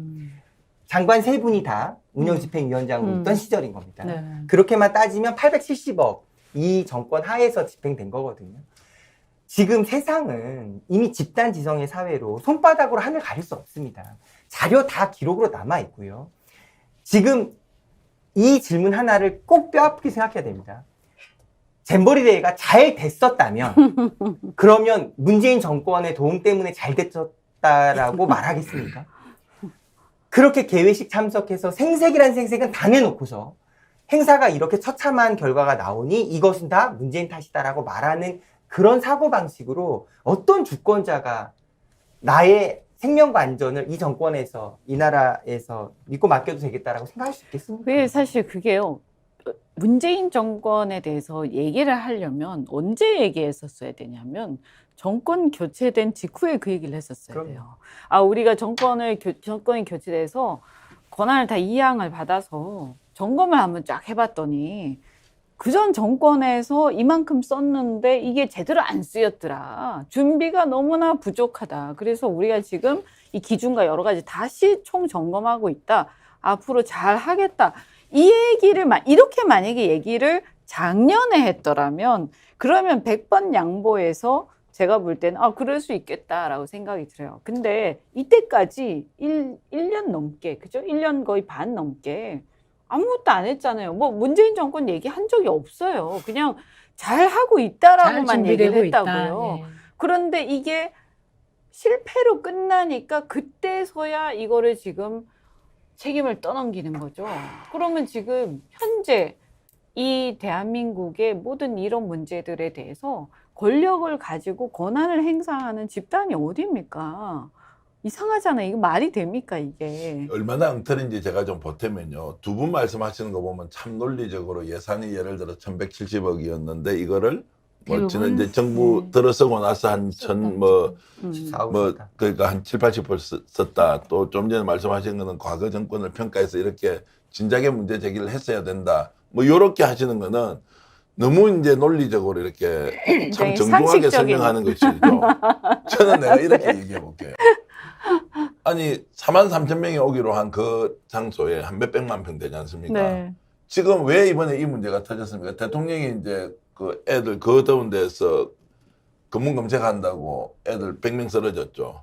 장관 세 분이 다 운영집행위원장으로 있던 시절인 겁니다. 네. 그렇게만 따지면 870억 이 정권 하에서 집행된 거거든요. 지금 세상은 이미 집단지성의 사회로 손바닥으로 하늘 가릴 수 없습니다. 자료 다 기록으로 남아 있고요. 지금 이 질문 하나를 꼭 뼈아프게 생각해야 됩니다. 잼버리 대회가 잘 됐었다면 그러면 문재인 정권의 도움 때문에 잘 됐었다라고 말하겠습니까? 그렇게 개회식 참석해서 생색이란 생색은 다 내놓고서 행사가 이렇게 처참한 결과가 나오니 이것은 다 문재인 탓이다라고 말하는 그런 사고방식으로 어떤 주권자가 나의 생명과 안전을 이 정권에서, 이 나라에서 믿고 맡겨도 되겠다라고 생각할 수 있겠습니까? 왜 사실 그게요. 문재인 정권에 대해서 얘기를 하려면 언제 얘기했었어야 되냐면 정권 교체된 직후에 그 얘기를 했었어야 그럼요. 돼요. 아, 우리가 정권이 교체돼서 권한을 다 이양을 받아서 점검을 한번 쫙 해봤더니 그전 정권에서 이만큼 썼는데 이게 제대로 안 쓰였더라. 준비가 너무나 부족하다. 그래서 우리가 지금 이 기준과 여러 가지 다시 총점검하고 있다. 앞으로 잘 하겠다. 이 얘기를 이렇게 만약에 얘기를 작년에 했더라면 그러면 100번 양보해서 제가 볼 때는 그럴 수 있겠다라고 생각이 들어요. 근데 이때까지 1년 넘게, 그죠? 1년 거의 반 넘게 아무것도 안 했잖아요. 뭐 문재인 정권 얘기한 적이 없어요. 그냥 잘 하고 있다라고만 얘기를 했다고요. 예. 그런데 이게 실패로 끝나니까 그때서야 이거를 지금 책임을 떠넘기는 거죠. 그러면 지금 현재 이 대한민국의 모든 이런 문제들에 대해서 권력을 가지고 권한을 행사하는 집단이 어디입니까? 이상하잖아요. 이거 말이 됩니까, 이게? 얼마나 엉터리인지 제가 좀 보태면요. 두 분 말씀하시는 거 보면 참 논리적으로 예산이 예를 들어 1,170억이었는데 이거를 뭐 지난 이제 정부 들어서고 나서 한 그러니까 한 7, 80% 썼다. 또 좀 전에 말씀하신 거는 과거 정권을 평가해서 이렇게 진작에 문제 제기를 했어야 된다. 뭐 요렇게 하시는 거는 너무 이제 논리적으로 이렇게 참 정중하게 설명하는 것이죠. 저는 내가 이렇게 얘기해 볼게요. 아니 43,000명이 오기로 한 그 장소에 한 몇백만 평 되지 않습니까? 네. 지금 왜 이번에 이 문제가 터졌습니까? 대통령이 이제 그 애들 그 더운 데서 검문 검색한다고 애들 100명 쓰러졌죠.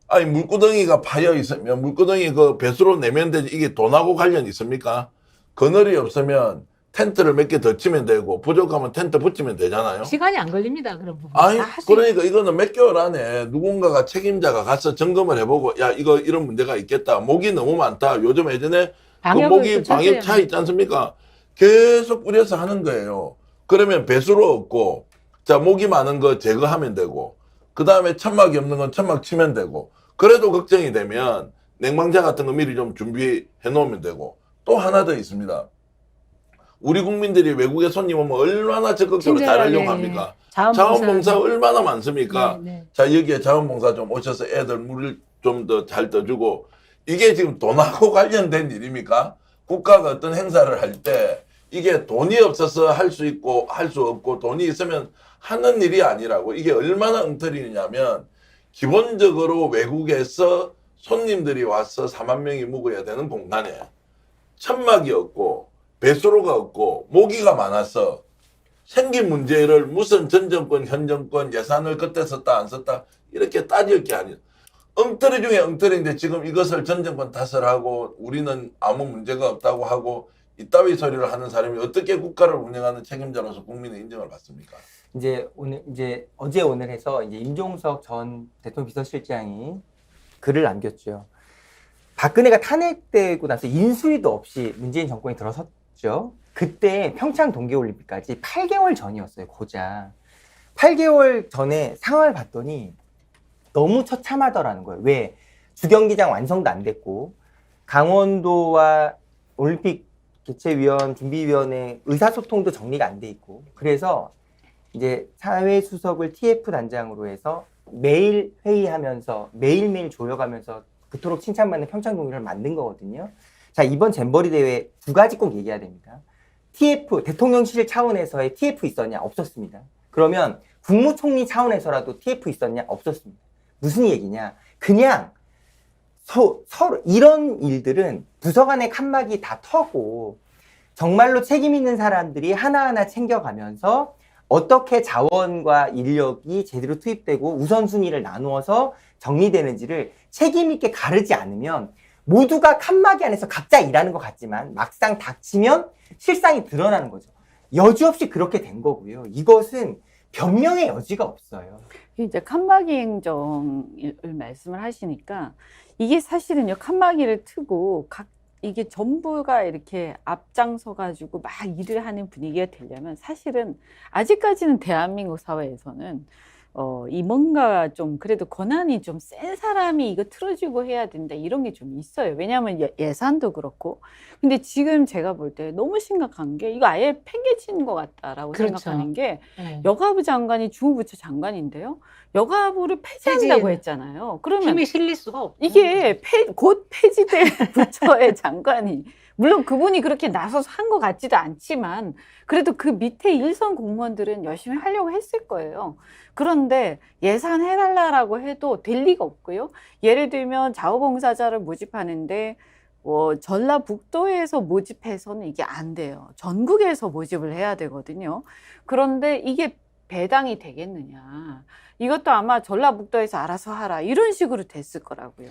아니 물구덩이가 파여 있으면 물구덩이 그 배수로 내면 되지 이게 돈하고 관련이 있습니까? 그늘이 없으면 텐트를 몇 개 더 치면 되고 부족하면 텐트 붙이면 되잖아요. 시간이 안 걸립니다. 그런 부분. 아니 그러니까 이거는 몇 개월 안에 누군가가 책임자가 가서 점검을 해보고 야 이거 이런 문제가 있겠다. 모기 너무 많다. 요즘 예전에 그 모기 방역 차 있지 않습니까? 계속 뿌려서 하는 거예요. 그러면 배수로 없고 자 모기 많은 거 제거하면 되고 그 다음에 천막이 없는 건 천막 치면 되고 그래도 걱정이 되면 냉방자 같은 거 미리 좀 준비해 놓으면 되고 또 하나 더 있습니다. 우리 국민들이 외국에 손님 오면 얼마나 적극적으로 잘하려고 합니까? 자원봉사 얼마나 많습니까? 네. 자 여기에 자원봉사 좀 오셔서 애들 물을 좀 더 잘 떠주고 이게 지금 돈하고 관련된 일입니까? 국가가 어떤 행사를 할 때 이게 돈이 없어서 할 수 있고 할 수 없고 돈이 있으면 하는 일이 아니라고. 이게 얼마나 엉터리냐면 기본적으로 외국에서 손님들이 와서 4만 명이 묵어야 되는 공간에 천막이 없고 배수로가 없고 모기가 많아서 생긴 문제를 무슨 전 정권, 현 정권 예산을 그때 썼다 안 썼다 이렇게 따질 게 아니에요. 엉터리 중에 엉터리인데 지금 이것을 전 정권 탓을 하고 우리는 아무 문제가 없다고 하고 이따위 소리를 하는 사람이 어떻게 국가를 운영하는 책임자로서 국민의 인정을 받습니까? 어제 오늘 해서 이제 임종석 전 대통령 비서실장이 글을 남겼죠. 박근혜가 탄핵되고 나서 인수위도 없이 문재인 정권이 들어섰죠. 그때 평창 동계올림픽까지 8개월 전이었어요, 고작. 8개월 전에 상황을 봤더니 너무 처참하더라는 거예요. 왜? 주경기장 완성도 안 됐고 강원도와 올림픽 개최위원, 준비위원회 의사소통도 정리가 안 돼 있고 그래서 이제 사회수석을 TF 단장으로 해서 매일 회의하면서 매일매일 조여가면서 그토록 칭찬받는 평창동의를 만든 거거든요. 자, 이번 잼버리 대회 두 가지 꼭 얘기해야 됩니다. TF, 대통령실 차원에서의 TF 있었냐? 없었습니다. 그러면 국무총리 차원에서라도 TF 있었냐? 없었습니다. 무슨 얘기냐? 그냥 서로 이런 일들은 부서 간의 칸막이 다 터고 정말로 책임 있는 사람들이 하나하나 챙겨가면서 어떻게 자원과 인력이 제대로 투입되고 우선순위를 나누어서 정리되는지를 책임 있게 가르지 않으면 모두가 칸막이 안에서 각자 일하는 것 같지만 막상 닥치면 실상이 드러나는 거죠. 여지없이 그렇게 된 거고요. 이것은 변명의 여지가 없어요. 이제 칸막이 행정을 말씀을 하시니까 이게 사실은요, 칸막이를 트고 이게 전부가 이렇게 앞장서 가지고 막 일을 하는 분위기가 되려면 사실은 아직까지는 대한민국 사회에서는 이 뭔가 좀 그래도 권한이 좀 센 사람이 이거 틀어주고 해야 된다 이런 게 좀 있어요. 왜냐하면 예산도 그렇고. 근데 지금 제가 볼 때 너무 심각한 게 이거 아예 팽개친 것 같다라고 그렇죠. 생각하는 게 네. 여가부 장관이 주무부처 장관인데요. 여가부를 폐지한다고 했잖아요. 그러면 힘이 실릴 수가 없고. 이게 곧 폐지될 부처의 장관이 물론 그분이 그렇게 나서서 한 것 같지도 않지만 그래도 그 밑에 일선 공무원들은 열심히 하려고 했을 거예요. 그런데 예산 해달라고 해도 될 리가 없고요. 예를 들면 자원봉사자를 모집하는데 전라북도에서 모집해서는 이게 안 돼요. 전국에서 모집을 해야 되거든요. 그런데 이게 배당이 되겠느냐. 이것도 아마 전라북도에서 알아서 하라. 이런 식으로 됐을 거라고요.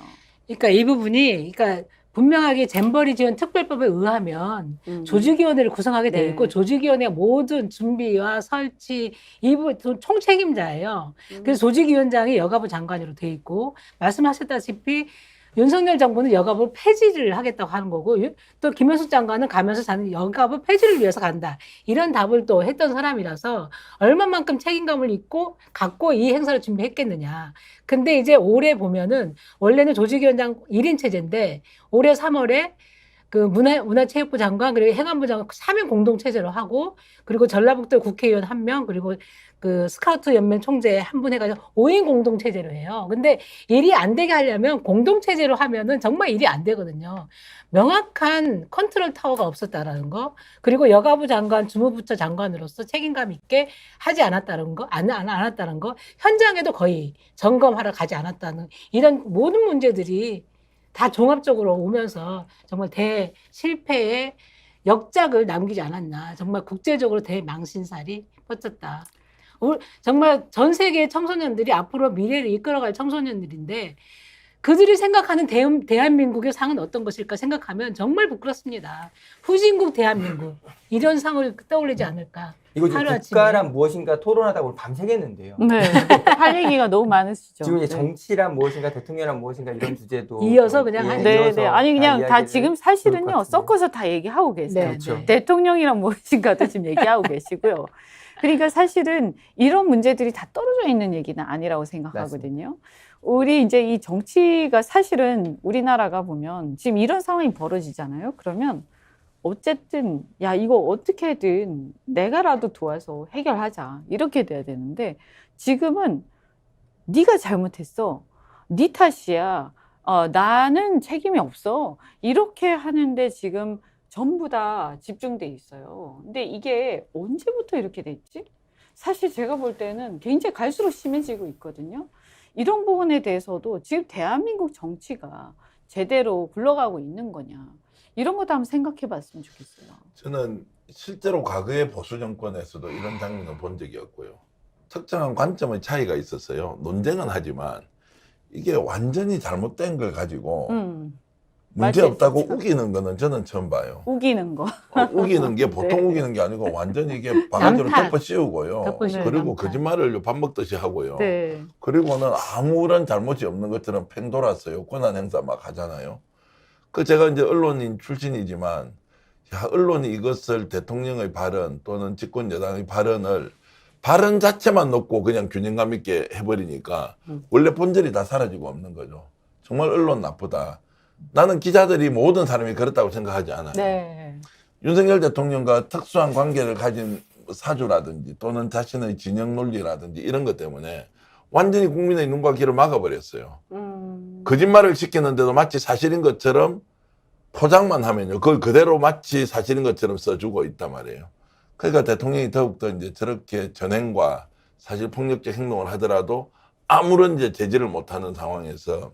그러니까 이 부분이, 그러니까 분명하게 잼버리 지원 특별법에 의하면 조직위원회를 구성하게 돼 있고 네. 조직위원회 모든 준비와 설치 이 부분 총책임자예요. 그래서 조직위원장이 여가부 장관으로 돼 있고 말씀하셨다시피 윤석열 정부는 여가부 폐지를 하겠다고 하는 거고 또 김현숙 장관은 가면서 자는 여가부 폐지를 위해서 간다. 이런 답을 또 했던 사람이라서 얼마만큼 책임감을 갖고 이 행사를 준비했겠느냐. 근데 이제 올해 보면은 원래는 조직위원장 1인 체제인데 올해 3월에 그 문화체육부 장관 그리고 행안부 장관 3인 공동 체제로 하고 그리고 전라북도 국회의원 1명 그리고 그 스카우트 연맹 총재 한 분 해가지고 5인 공동 체제로 해요. 근데 일이 안 되게 하려면 공동 체제로 하면은 정말 일이 안 되거든요. 명확한 컨트롤 타워가 없었다라는 거, 그리고 여가부 장관, 주무부처 장관으로서 책임감 있게 하지 않았다는 거, 안 않았다는 거, 현장에도 거의 점검하러 가지 않았다는 이런 모든 문제들이 다 종합적으로 오면서 정말 대실패의 역작을 남기지 않았나. 정말 국제적으로 대망신살이 뻗쳤다. 정말 전 세계 청소년들이 앞으로 미래를 이끌어갈 청소년들인데 그들이 생각하는 대한민국의 상은 어떤 것일까 생각하면 정말 부끄럽습니다. 후진국 대한민국 이런 상을 떠올리지 않을까. 이거 지금 하루아침에. 국가란 무엇인가 토론하다 보면 밤새겠는데요. 네. 할 얘기가 너무 많으시죠. 지금 이제 네. 정치란 무엇인가 대통령이란 무엇인가 이런 주제도 이어서 그냥 예, 한- 네, 이어서 네. 아니 그냥 다 이야기를 지금 좋을 것 사실은요 같은데요. 섞어서 다 얘기하고 계세요. 네, 그렇죠. 네. 대통령이란 무엇인가도 지금 얘기하고 계시고요. 그러니까 사실은 이런 문제들이 다 떨어져 있는 얘기는 아니라고 생각하거든요. 우리 이제 이 정치가 사실은 우리나라가 보면 지금 이런 상황이 벌어지잖아요. 그러면 어쨌든 야 이거 어떻게든 내가라도 도와서 해결하자 이렇게 돼야 되는데 지금은 네가 잘못했어. 네 탓이야. 나는 책임이 없어. 이렇게 하는데 지금 전부 다 집중돼 있어요. 근데 이게 언제부터 이렇게 됐지? 사실 제가 볼 때는 굉장히 갈수록 심해지고 있거든요. 이런 부분에 대해서도 지금 대한민국 정치가 제대로 굴러가고 있는 거냐. 이런 것도 한번 생각해 봤으면 좋겠어요. 저는 실제로 과거의 보수 정권에서도 이런 장면을 본 적이 없고요. 특정한 관점의 차이가 있었어요. 논쟁은 하지만 이게 완전히 잘못된 걸 가지고 문제 맞아요, 없다고 진짜. 우기는 거는 저는 처음 봐요. 우기는 거. 우기는 게 보통 네. 우기는 게 아니고 완전히 이게 바가지로 남탓. 덮어 씌우고요. 덮어씌우고 그리고 남탓. 거짓말을 밥 먹듯이 하고요. 네. 그리고는 아무런 잘못이 없는 것처럼 팽 돌았어요. 권한 행사 막 하잖아요. 제가 이제 언론인 출신이지만 언론이 이것을 대통령의 발언 또는 집권 여당의 발언 자체만 놓고 그냥 균형감 있게 해버리니까 원래 본질이 다 사라지고 없는 거죠. 정말 언론 나쁘다. 나는 기자들이 모든 사람이 그렇다고 생각하지 않아요. 네. 윤석열 대통령과 특수한 관계를 가진 사주라든지 또는 자신의 진영 논리라든지 이런 것 때문에 완전히 국민의 눈과 귀를 막아버렸어요. 거짓말을 시키는데도 마치 사실인 것처럼 포장만 하면요. 그걸 그대로 마치 사실인 것처럼 써주고 있단 말이에요. 그러니까 대통령이 더욱더 이제 저렇게 전행과 사실 폭력적 행동을 하더라도 아무런 이제 제지를 못하는 상황에서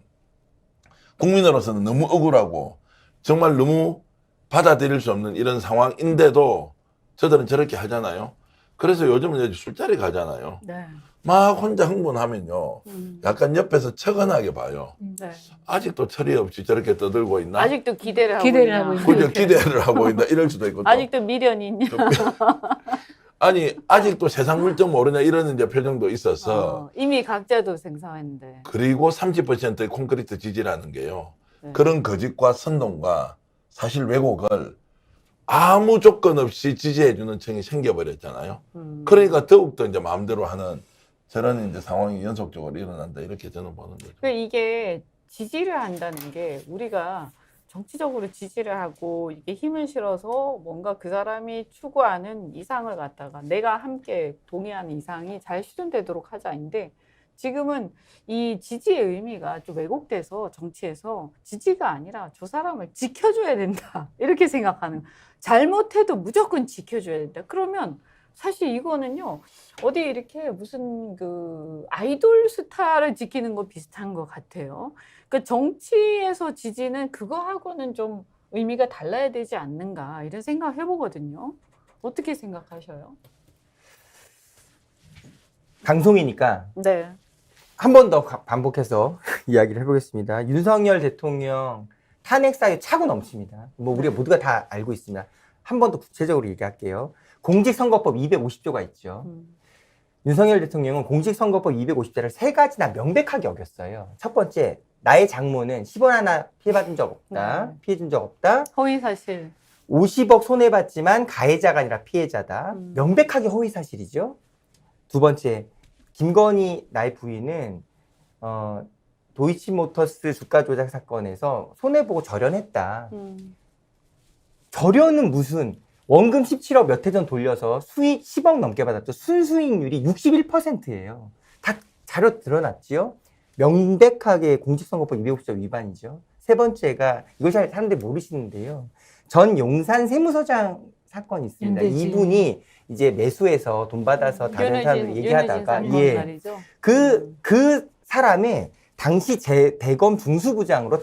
국민으로서는 너무 억울하고 정말 너무 받아들일 수 없는 이런 상황인데도 저들은 저렇게 하잖아요. 그래서 요즘은 이제 술자리 가잖아요. 네. 막 혼자 흥분하면요. 약간 옆에서 척언하게 봐요. 네. 아직도 처리 없이 저렇게 떠들고 있나? 아직도 기대를 하고 기대를 있나? 하고 있나? 그저 기대를 하고 있나? 이럴 수도 있고. 또. 아직도 미련이 있냐? 아니, 아직도 세상 물정 모르냐? 이런 이제 표정도 있어서. 이미 각자도 생사했는데. 그리고 30%의 콘크리트 지지라는 게요. 네. 그런 거짓과 선동과 사실 왜곡을 아무 조건 없이 지지해주는 층이 생겨버렸잖아요. 그러니까 더욱더 이제 마음대로 하는 저런 이제 상황이 연속적으로 일어난다. 이렇게 저는 보는 거죠. 그러니까 이게 지지를 한다는 게 우리가 정치적으로 지지를 하고 이게 힘을 실어서 뭔가 그 사람이 추구하는 이상을 갖다가 내가 함께 동의하는 이상이 잘 실현되도록 하자인데 지금은 이 지지의 의미가 좀 왜곡돼서 정치에서 지지가 아니라 저 사람을 지켜줘야 된다. 이렇게 생각하는. 잘못해도 무조건 지켜줘야 된다. 그러면 사실 이거는요, 어디 이렇게 무슨 그 아이돌 스타를 지키는 거 비슷한 것 같아요. 그러니까 정치에서 지지는 그거하고는 좀 의미가 달라야 되지 않는가 이런 생각 해보거든요. 어떻게 생각하셔요? 방송이니까 네. 한 번 더 반복해서 이야기를 해보겠습니다. 윤석열 대통령 탄핵 사유 차고 넘칩니다. 뭐 우리가 모두가 다 알고 있습니다. 한 번 더 구체적으로 얘기할게요. 공직선거법 250조가 있죠. 윤석열 대통령은 공직선거법 250조를 세 가지나 명백하게 어겼어요. 첫 번째, 나의 장모는 10원 하나 피해받은 적 없다. 피해준 적 없다. 허위사실. 50억 손해봤지만 가해자가 아니라 피해자다. 명백하게 허위사실이죠. 두 번째, 김건희 나의 부인은 도이치모터스 주가 조작 사건에서 손해보고 절연했다. 절연은 무슨 원금 17억 몇 해 전 돌려서 수익 10억 넘게 받았죠. 순수익률이 61%예요. 다 자료 드러났지요. 명백하게 공직선거법 250조 위반이죠. 세 번째가 이걸 잘 사람들이 모르시는데요. 전 용산 세무서장 사건이 있습니다. 이분이 이제 매수해서 돈 받아서 다른 사람들 얘기하다가 그 사람의 당시 대검 중수부장으로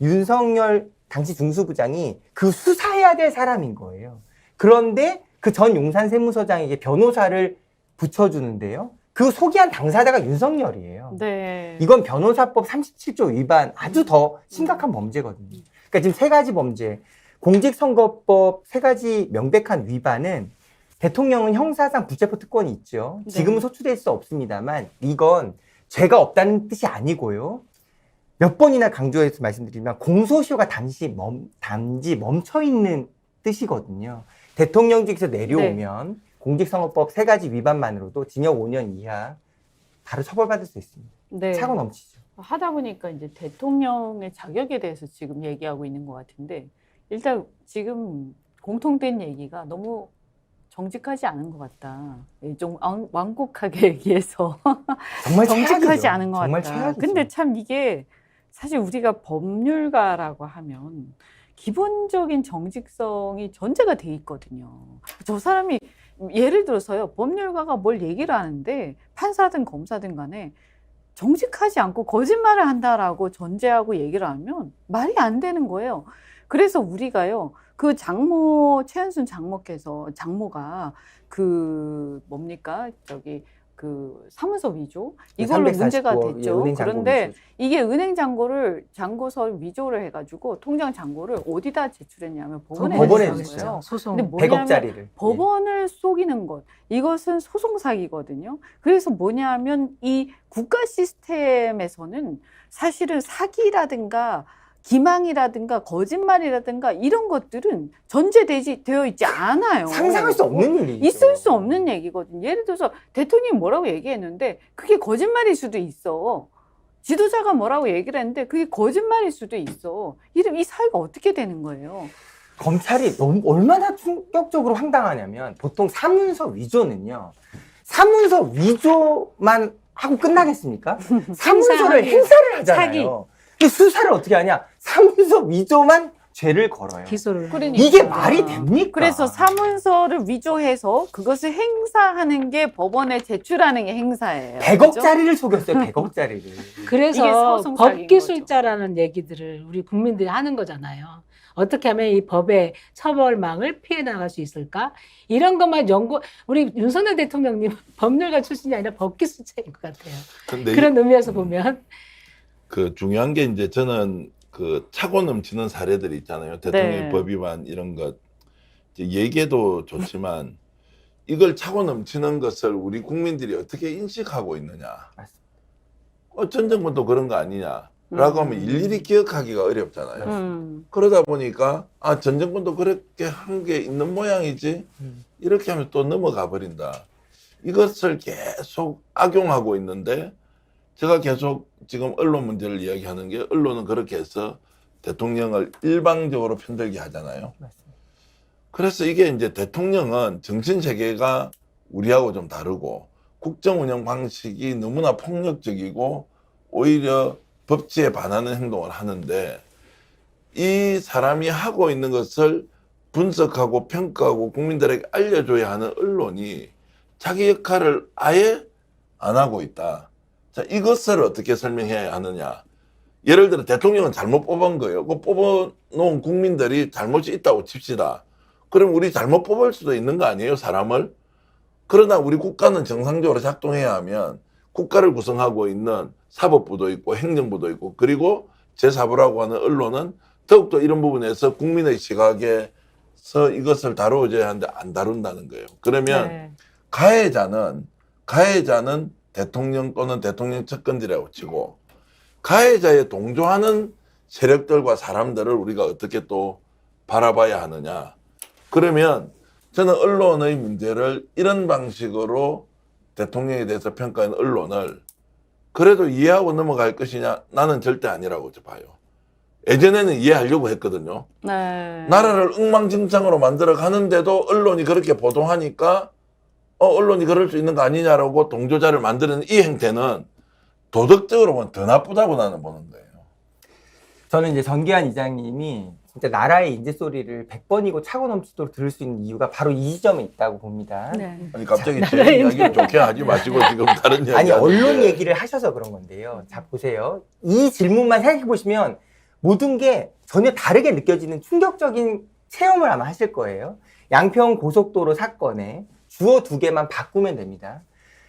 윤석열 당시 중수부장이 그 수사해야 될 사람인 거예요. 그런데 그 전 용산 세무서장에게 변호사를 붙여주는데요. 그 소개한 당사자가 윤석열이에요. 네. 이건 변호사법 37조 위반 아주 더 심각한 범죄거든요. 그러니까 지금 세 가지 범죄, 공직선거법 세 가지 명백한 위반은 대통령은 형사상 불체포 특권이 있죠. 지금은 소추될 수 없습니다만 이건 죄가 없다는 뜻이 아니고요. 몇 번이나 강조해서 말씀드리면 공소시효가 단지 멈춰있는 뜻이거든요. 대통령직에서 내려오면 공직선거법 세 가지 위반만으로도 징역 5년 이하 바로 처벌받을 수 있습니다. 네. 차고 넘치죠. 하다 보니까 이제 대통령의 자격에 대해서 지금 얘기하고 있는 것 같은데 일단 지금 공통된 얘기가 너무 정직하지 않은 것 같다. 좀 완곡하게 얘기해서 정말 정직하지 최악이죠. 않은 것 정말 같다. 최악이죠. 근데 참 이게 사실 우리가 법률가라고 하면 기본적인 정직성이 전제가 돼 있거든요. 저 사람이 예를 들어서요. 법률가가 뭘 얘기를 하는데 판사든 검사든 간에 정직하지 않고 거짓말을 한다라고 전제하고 얘기를 하면 말이 안 되는 거예요. 그래서 우리가요. 그 장모 최은순 장모가 그 뭡니까 그 사무소 위조 이걸로 문제가 됐죠. 그런데 이게 은행 잔고서 위조를 해가지고 통장 잔고를 어디다 제출했냐면 법원에 법원에 소송 근데 뭐냐면 100억짜리를 법원을 속이는 것 이것은 소송 사기거든요. 그래서 뭐냐면 이 국가 시스템에서는 사실은 사기라든가 기망이라든가 거짓말이라든가 이런 것들은 전제되어 있지 않아요. 상상할 수 없는 일이죠. 있을 수 없는 얘기거든요. 예를 들어서 대통령이 뭐라고 얘기했는데 그게 거짓말일 수도 있어. 지도자가 뭐라고 얘기를 했는데 그게 거짓말일 수도 있어. 이 사회가 어떻게 되는 거예요? 검찰이 얼마나 충격적으로 황당하냐면 보통 사문서 위조는요. 사문서 위조만 하고 끝나겠습니까? 사문서를 행사를 하잖아요. 그 수사를 어떻게 하냐? 사문서 위조만 죄를 걸어요. 기소를. 그러니까. 이게 말이 됩니까? 그래서 사문서를 위조해서 그것을 행사하는 게 법원에 제출하는 게 행사예요. 100억짜리를 속였어요. 100억짜리를. 이게 그래서 서성장인 법기술자라는 얘기들을 우리 국민들이 하는 거잖아요. 어떻게 하면 이 법의 처벌망을 피해 나갈 수 있을까? 이런 것만 우리 윤석열 대통령님 법률가 출신이 아니라 법기술자인 것 같아요. 근데 그런 의미에서 보면 그 중요한 게 이제 저는 그 차고 넘치는 사례들이 있잖아요. 대통령 네. 법 위반 이런 것 이제 얘기해도 좋지만 이걸 차고 넘치는 것을 우리 국민들이 어떻게 인식하고 있느냐. 맞습니다. 전 정부도 그런 거 아니냐라고 하면 일일이 기억하기가 어렵잖아요. 그러다 보니까 전 정권도 그렇게 한 게 있는 모양이지 이렇게 하면 또 넘어가 버린다. 이것을 계속 악용하고 있는데 제가 계속 지금 언론 문제를 이야기하는 게 언론은 그렇게 해서 대통령을 일방적으로 편들게 하잖아요. 맞습니다. 그래서 이게 이제 대통령은 정신 세계가 우리하고 좀 다르고 국정 운영 방식이 너무나 폭력적이고 오히려 법치에 반하는 행동을 하는데 이 사람이 하고 있는 것을 분석하고 평가하고 국민들에게 알려줘야 하는 언론이 자기 역할을 아예 안 하고 있다. 자, 이것을 어떻게 설명해야 하느냐. 예를 들어 대통령은 잘못 뽑은 거예요. 그 뽑아놓은 국민들이 잘못이 있다고 칩시다. 그럼 우리 잘못 뽑을 수도 있는 거 아니에요, 사람을? 그러나 우리 국가는 정상적으로 작동해야 하면 국가를 구성하고 있는 사법부도 있고 행정부도 있고 그리고 제4부라고 하는 언론은 더욱더 이런 부분에서 국민의 시각에서 이것을 다루어져야 하는데 안 다룬다는 거예요. 그러면 네. 가해자는 대통령 또는 대통령 측근들이라고 치고 가해자에 동조하는 세력들과 사람들을 우리가 어떻게 또 바라봐야 하느냐. 그러면 저는 언론의 문제를 이런 방식으로 대통령에 대해서 평가하는 언론을 그래도 이해하고 넘어갈 것이냐? 나는 절대 아니라고 봐요. 예전에는 이해하려고 했거든요. 네. 나라를 엉망진창으로 만들어 가는데도 언론이 그렇게 보도하니까 언론이 그럴 수 있는 거 아니냐라고 동조자를 만드는 이 행태는 도덕적으로 보면 더 나쁘다고 나는 보는 거예요. 저는 이제 전기한 이장님이 진짜 나라의 인재 소리를 100번이고 차고 넘치도록 들을 수 있는 이유가 바로 이 지점에 있다고 봅니다. 네. 아니 갑자기 제 이야기를 좋게 하지 마시고 지금 다른 이야기 아니 하는데. 언론 얘기를 하셔서 그런 건데요. 자 보세요. 이 질문만 생각해 보시면 모든 게 전혀 다르게 느껴지는 충격적인 체험을 아마 하실 거예요. 양평 고속도로 사건에 주어 2개만 바꾸면 됩니다.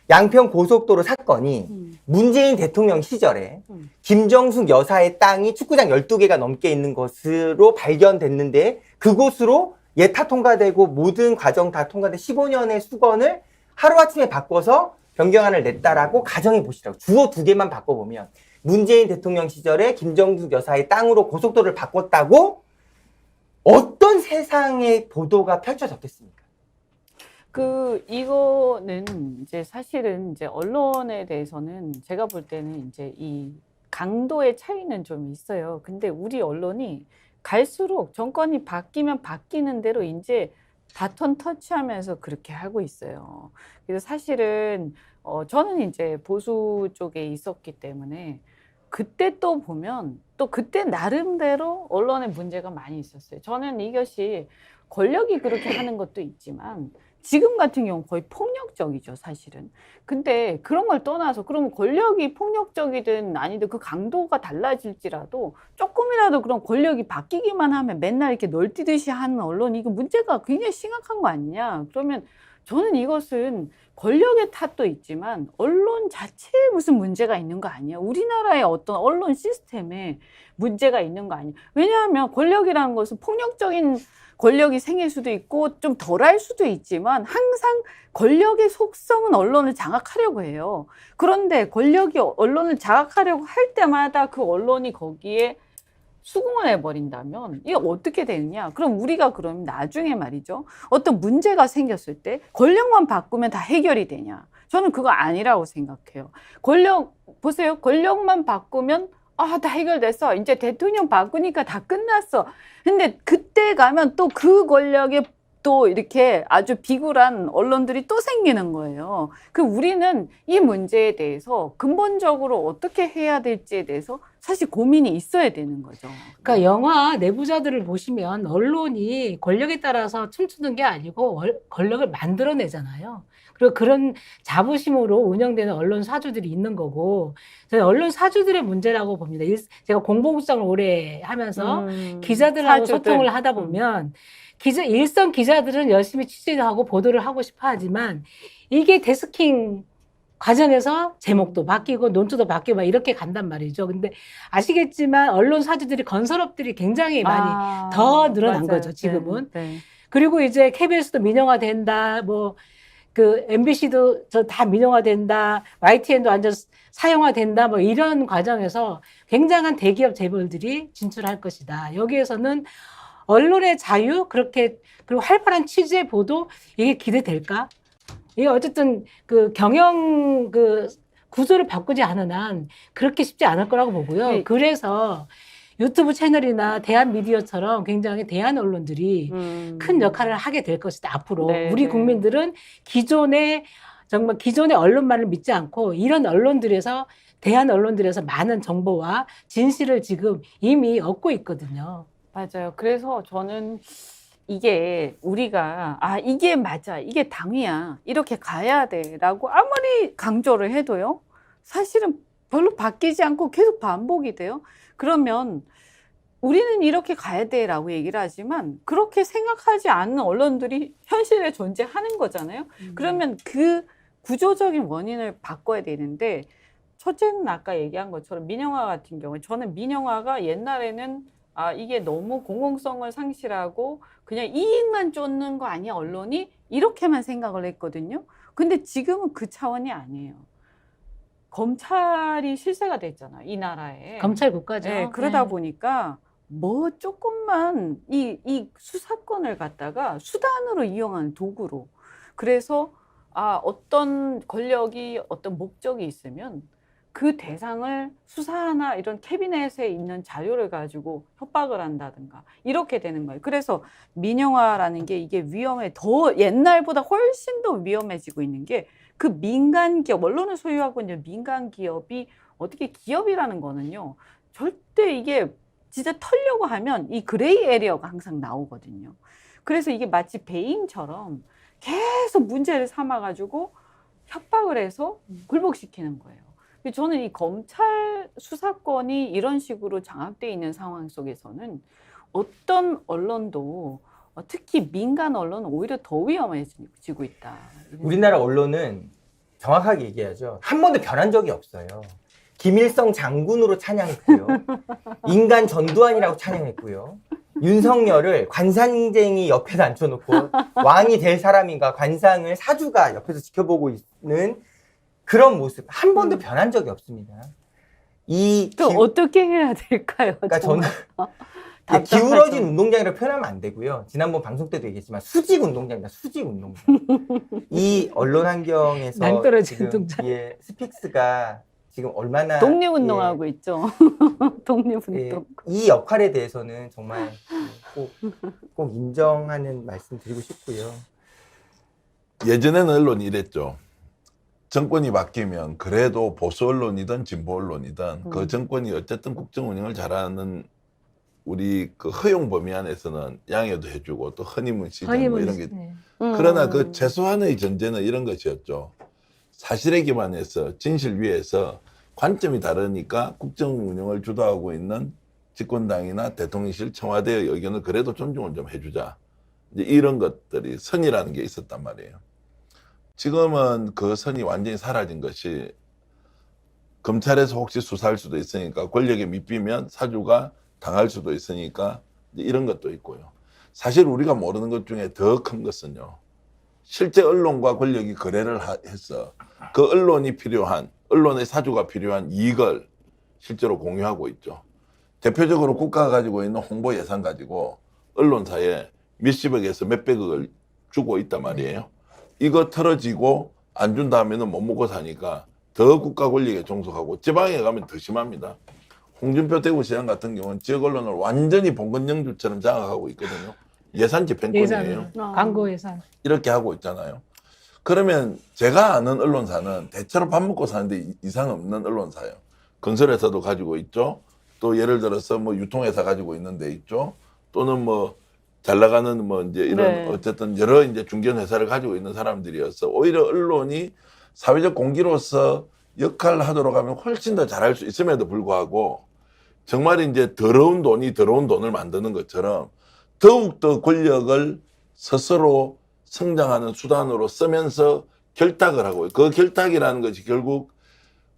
양평 고속도로 사건이 문재인 대통령 시절에 김정숙 여사의 땅이 축구장 12개가 넘게 있는 것으로 발견됐는데 그곳으로 예타 통과되고 모든 과정 다 통과된 15년의 수건을 하루아침에 바꿔서 변경안을 냈다라고 가정해 보시라고. 주어 2개만 바꿔보면 문재인 대통령 시절에 김정숙 여사의 땅으로 고속도로를 바꿨다고 어떤 세상의 보도가 펼쳐졌겠습니까? 이거는 이제 사실은 이제 언론에 대해서는 제가 볼 때는 이제 이 강도의 차이는 좀 있어요. 근데 우리 언론이 갈수록 정권이 바뀌면 바뀌는 대로 이제 바톤 터치하면서 그렇게 하고 있어요. 그래서 사실은 저는 이제 보수 쪽에 있었기 때문에 그때 또 보면 또 그때 나름대로 언론에 문제가 많이 있었어요. 저는 이것이 권력이 그렇게 하는 것도 있지만 지금 같은 경우 거의 폭력적이죠, 사실은. 근데 그런 걸 떠나서 그러면 권력이 폭력적이든 아니든 그 강도가 달라질지라도 조금이라도 그런 권력이 바뀌기만 하면 맨날 이렇게 널뛰듯이 하는 언론이 이거 문제가 굉장히 심각한 거 아니냐. 그러면 저는 이것은 권력의 탓도 있지만 언론 자체에 무슨 문제가 있는 거 아니야. 우리나라의 어떤 언론 시스템에 문제가 있는 거 아니야. 왜냐하면 권력이라는 것은 폭력적인 권력이 생길 수도 있고 좀 덜할 수도 있지만 항상 권력의 속성은 언론을 장악하려고 해요. 그런데 권력이 언론을 장악하려고 할 때마다 그 언론이 거기에 수긍을 해버린다면 이게 어떻게 되느냐? 그럼 우리가 그러면 나중에 말이죠. 어떤 문제가 생겼을 때 권력만 바꾸면 다 해결이 되냐? 저는 그거 아니라고 생각해요. 보세요. 권력만 바꾸면 다 해결됐어. 이제 대통령 바꾸니까 다 끝났어. 근데 그때 가면 또 그 권력의 또 이렇게 아주 비굴한 언론들이 또 생기는 거예요. 그 우리는 이 문제에 대해서 근본적으로 어떻게 해야 될지에 대해서 사실 고민이 있어야 되는 거죠. 그러니까 영화 내부자들을 보시면 언론이 권력에 따라서 춤추는 게 아니고 권력을 만들어내잖아요. 그리고 그런 자부심으로 운영되는 언론 사주들이 있는 거고, 저는 언론 사주들의 문제라고 봅니다. 제가 공보국장을 오래 하면서 기자들하고 사주들. 소통을 하다 보면 일선 기자들은 열심히 취재하고 보도를 하고 싶어 하지만 이게 데스킹 과정에서 제목도 바뀌고 논조도 바뀌고 막 이렇게 간단 말이죠. 근데 아시겠지만 언론 사주들이 건설업들이 굉장히 많이 더 늘어난 맞아요. 거죠, 지금은. 네, 네. 그리고 이제 KBS도 민영화된다, 뭐, MBC도 다 민영화된다, YTN도 완전 사용화된다, 뭐 이런 과정에서 굉장한 대기업 재벌들이 진출할 것이다. 여기에서는 언론의 자유, 그리고 활발한 취재 보도, 이게 기대될까? 이게 어쨌든 경영 구조를 바꾸지 않은 한 그렇게 쉽지 않을 거라고 보고요. 네. 그래서 유튜브 채널이나 대한 미디어처럼 굉장히 대한 언론들이 큰 역할을 하게 될 것이다. 앞으로 네, 우리 네. 국민들은 정말 기존의 언론만을 믿지 않고 이런 언론들에서 대한 언론들에서 많은 정보와 진실을 지금 이미 얻고 있거든요. 맞아요. 그래서 저는 이게 우리가 이게 맞아, 이게 당위야, 이렇게 가야 돼라고 아무리 강조를 해도요, 사실은 별로 바뀌지 않고 계속 반복이 돼요. 그러면 우리는 이렇게 가야 돼라고 얘기를 하지만 그렇게 생각하지 않는 언론들이 현실에 존재하는 거잖아요. 그러면 그 구조적인 원인을 바꿔야 되는데, 첫째는 아까 얘기한 것처럼 민영화 같은 경우에 저는 민영화가 옛날에는 이게 너무 공공성을 상실하고 그냥 이익만 쫓는 거 아니야, 언론이? 이렇게만 생각을 했거든요. 근데 지금은 그 차원이 아니에요. 검찰이 실세가 됐잖아요, 이 나라에. 검찰 국가죠. 네, 그러다 보니까 뭐 조금만 이 수사권을 갖다가 수단으로 이용하는 도구로. 그래서 어떤 권력이 어떤 목적이 있으면 그 대상을 수사나 이런 캐비넷에 있는 자료를 가지고 협박을 한다든가 이렇게 되는 거예요. 그래서 민영화라는 게 이게 더 옛날보다 훨씬 더 위험해지고 있는 게 그 민간 기업, 언론을 소유하고 있는 민간 기업이 어떻게 기업이라는 거는요. 절대 이게 진짜 털려고 하면 이 그레이 에리어가 항상 나오거든요. 그래서 이게 마치 배임처럼 계속 문제를 삼아가지고 협박을 해서 굴복시키는 거예요. 저는 이 검찰 수사권이 이런 식으로 장악되어 있는 상황 속에서는 어떤 언론도 특히 민간 언론은 오히려 더 위험해지고 있다. 우리나라 언론은 정확하게 얘기하죠. 한 번도 변한 적이 없어요. 김일성 장군으로 찬양했고요. 인간 전두환이라고 찬양했고요. 윤석열을 관상쟁이 옆에서 앉혀놓고 왕이 될 사람인가 관상을 사주가 옆에서 지켜보고 있는 그런 모습 한 번도 변한 적이 없습니다. 어떻게 해야 될까요? 그러니까 저는 기울어진 운동장이라고 표현하면 안 되고요. 지난번 방송 때도 얘기했지만 수직 운동장입니다. 수직 운동장. 이 언론 환경에서 낭떠러진 지금 운동장. 스픽스가 지금 얼마나 독립운동하고 있죠. 독립운동. 이 역할에 대해서는 정말 꼭 인정하는 말씀 드리고 싶고요. 예전에는 언론이 이랬죠. 정권이 바뀌면 그래도 보수 언론이든 진보 언론이든 그 정권이 어쨌든 국정 운영을 잘하는 우리 그 허용 범위 안에서는 양해도 해주고 또 허니문시전 뭐 이런 게 그러나 그 최소한의 전제는 이런 것이었죠. 사실에 기반해서 진실 위에서 관점이 다르니까 국정 운영을 주도하고 있는 집권당이나 대통령실 청와대의 의견을 그래도 존중을 좀 해주자. 이제 이런 것들이 선이라는 게 있었단 말이에요. 지금은 그 선이 완전히 사라진 것이 검찰에서 혹시 수사할 수도 있으니까 권력에 밑비면 사주가 당할 수도 있으니까 이런 것도 있고요. 사실 우리가 모르는 것 중에 더 큰 것은요. 실제 언론과 권력이 거래를 해서 그 언론이 필요한 언론의 사주가 필요한 이익을 실제로 공유하고 있죠. 대표적으로 국가가 가지고 있는 홍보 예산 가지고 언론사에 몇십억에서 몇백억을 주고 있단 말이에요. 이거 털어지고 안 준다 하면은 못 먹고 사니까 더 국가 권력에 종속하고 지방에 가면 더 심합니다. 홍준표 대구시장 같은 경우는 지역 언론을 완전히 봉건영주처럼 장악하고 있거든요. 예산 집행권이에요. 예산으로 광고 예산. 이렇게 하고 있잖아요. 그러면 제가 아는 언론사는 대체로 밥 먹고 사는데 이상 없는 언론사예요. 건설회사도 가지고 있죠. 또 예를 들어서 뭐 유통회사 가지고 있는 데 있죠. 또는 뭐 잘 나가는 뭐 이제 이런 네. 어쨌든 여러 이제 중견 회사를 가지고 있는 사람들이어서 오히려 언론이 사회적 공기로서 역할을 하도록 하면 훨씬 더 잘할 수 있음에도 불구하고 정말 이제 더러운 돈을 만드는 것처럼 더욱더 권력을 스스로 성장하는 수단으로 쓰면서 결탁을 하고 그 결탁이라는 것이 결국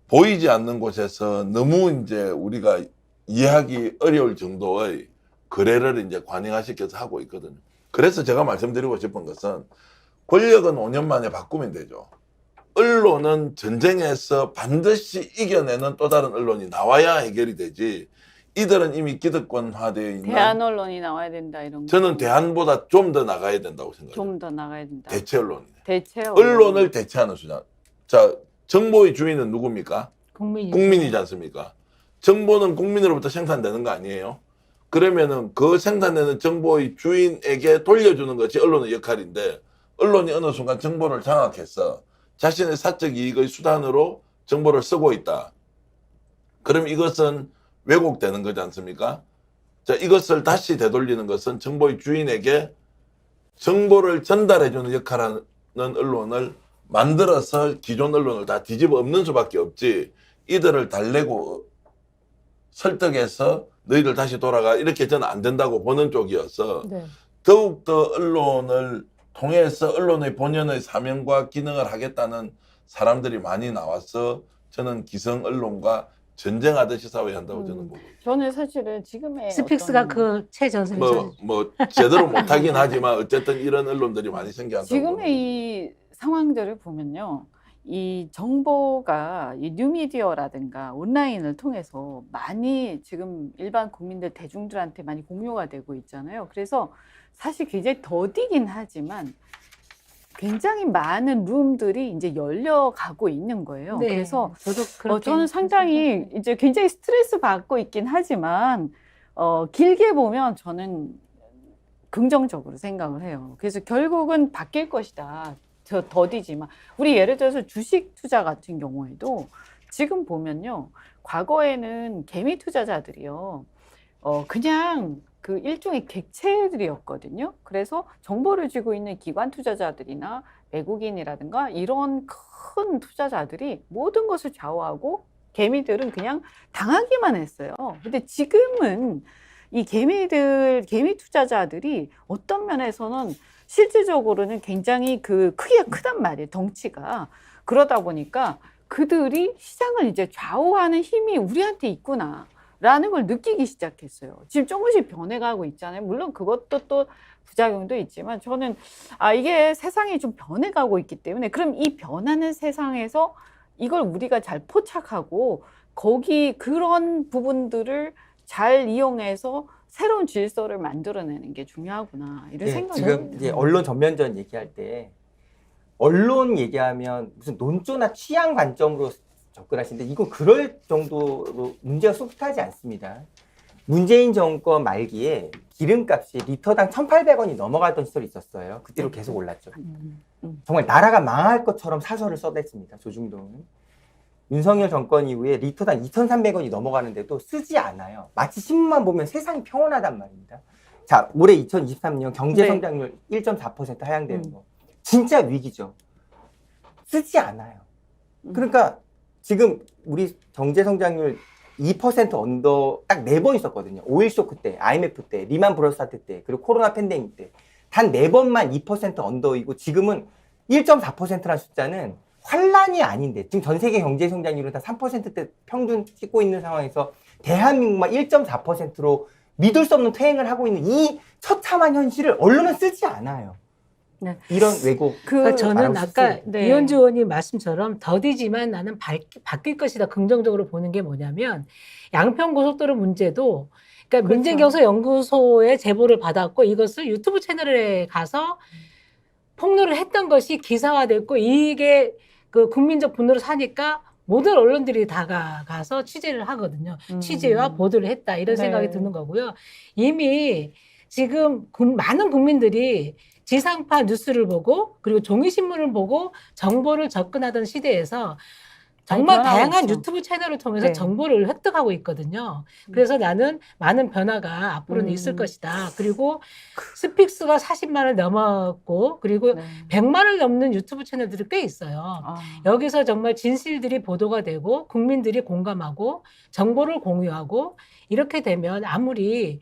보이지 않는 곳에서 너무 이제 우리가 이해하기 어려울 정도의 거래를 이제 관행화시켜서 하고 있거든요. 그래서 제가 말씀드리고 싶은 것은 권력은 5년 만에 바꾸면 되죠. 언론은 전쟁에서 반드시 이겨내는 또 다른 언론이 나와야 해결이 되지. 이들은 이미 기득권화되어 있는 대한 언론이 나와야 된다 이런 거. 저는 대안보다 좀 더 나가야 된다고 생각해요. 좀 더 나가야 된다. 대체 언론이네. 대체 언론을 대체하는 수단. 자, 정보의 주인은 누굽니까? 국민이지 않습니까? 정보는 국민으로부터 생산되는 거 아니에요? 그러면은 그 생산되는 정보의 주인에게 돌려주는 것이 언론의 역할인데 언론이 어느 순간 정보를 장악해서 자신의 사적 이익의 수단으로 정보를 쓰고 있다. 그럼 이것은 왜곡되는 거지 않습니까? 자, 이것을 다시 되돌리는 것은 정보의 주인에게 정보를 전달해주는 역할하는 언론을 만들어서 기존 언론을 다 뒤집어 엎는 수밖에 없지. 이들을 달래고 설득해서 너희들 다시 돌아가 이렇게 저는 안 된다고 보는 쪽이어서 네. 더욱더 언론을 통해서 언론의 본연의 사명과 기능을 하겠다는 사람들이 많이 나와서 저는 기성 언론과 전쟁하듯이 싸워야 한다고 저는 보고 있어요. 저는 사실은 지금의 스픽스가 어떤 그 최전선이죠. 뭐 제대로 못하긴 하지만 어쨌든 이런 언론들이 많이 생겨난다고 지금의 이 상황들을 보면요. 이 정보가 이 뉴미디어라든가 온라인을 통해서 많이 지금 일반 국민들 대중들한테 많이 공유가 되고 있잖아요. 그래서 사실 굉장히 더디긴 하지만 굉장히 많은 룸들이 이제 열려가고 있는 거예요. 네, 그래서 저도 그렇게 저는 상당히 이제 굉장히 스트레스 받고 있긴 하지만 길게 보면 저는 긍정적으로 생각을 해요. 그래서 결국은 바뀔 것이다. 저 더디지만 우리 예를 들어서 주식 투자 같은 경우에도 지금 보면요. 과거에는 개미 투자자들이요. 그냥 그 일종의 객체들이었거든요. 그래서 정보를 쥐고 있는 기관 투자자들이나 외국인이라든가 이런 큰 투자자들이 모든 것을 좌우하고 개미들은 그냥 당하기만 했어요. 근데 지금은 이 개미 투자자들이 어떤 면에서는 실질적으로는 굉장히 그 크기가 크단 말이에요. 덩치가. 그러다 보니까 그들이 시장을 이제 좌우하는 힘이 우리한테 있구나. 라는 걸 느끼기 시작했어요. 지금 조금씩 변해가고 있잖아요. 물론 그것도 또 부작용도 있지만 저는 이게 세상이 좀 변해가고 있기 때문에 그럼 이 변하는 세상에서 이걸 우리가 잘 포착하고 거기 그런 부분들을 잘 이용해서 새로운 질서를 만들어내는 게 중요하구나 이런 생각이 지금 이제 언론 전면전 얘기할 때 언론 얘기하면 무슨 논조나 취향 관점으로 접근하시는데 이건 그럴 정도로 문제가 숱하지 않습니다. 문재인 정권 말기에 기름값이 리터당 1,800원이 넘어가던 시절이 있었어요. 그때로 계속 올랐죠. 정말 나라가 망할 것처럼 사설을 써댔습니다. 조중동은. 윤석열 정권 이후에 리터당 2,300원이 넘어가는데도 쓰지 않아요. 마치 신문만 보면 세상이 평온하단 말입니다. 자, 올해 2023년 경제 성장률 1.4% 하향되는 거. 진짜 위기죠. 쓰지 않아요. 그러니까 지금 우리 경제 성장률 2% 언더 딱 4번 있었거든요. 오일 쇼크 때, IMF 때, 리만 브러스 사태 때, 그리고 코로나 팬데믹 때. 단 4번만 2% 언더이고 지금은 1.4%라는 숫자는 환란이 아닌데 지금 전 세계 경제 성장률은 다 3%대 평균 찍고 있는 상황에서 대한민국만 1.4%로 믿을 수 없는 퇴행을 하고 있는 이 처참한 현실을 언론은 쓰지 않아요. 네. 이런 왜곡. 그러니까 저는 아까 네. 이현주 의원님 말씀처럼 더디지만 나는 바뀔 것이다 긍정적으로 보는 게 뭐냐면 양평고속도로 문제도 그러니까 그렇죠. 민생경제연구소의 제보를 받았고 이것을 유튜브 채널에 가서 폭로를 했던 것이 기사화됐고 이게 그 국민적 분노를 사니까 모든 언론들이 다가가서 취재를 하거든요. 취재와 보도를 했다 이런 네. 생각이 드는 거고요. 이미 지금 많은 국민들이 지상파 뉴스를 보고 그리고 종이신문을 보고 정보를 접근하던 시대에서 정말 변화하고 다양한 있죠. 유튜브 채널을 통해서 네. 정보를 획득하고 있거든요. 그래서 나는 많은 변화가 앞으로는 있을 것이다. 그리고 스픽스가 40만을 넘었고 그리고 네. 100만을 넘는 유튜브 채널들이 꽤 있어요. 아. 여기서 정말 진실들이 보도가 되고 국민들이 공감하고 정보를 공유하고 이렇게 되면 아무리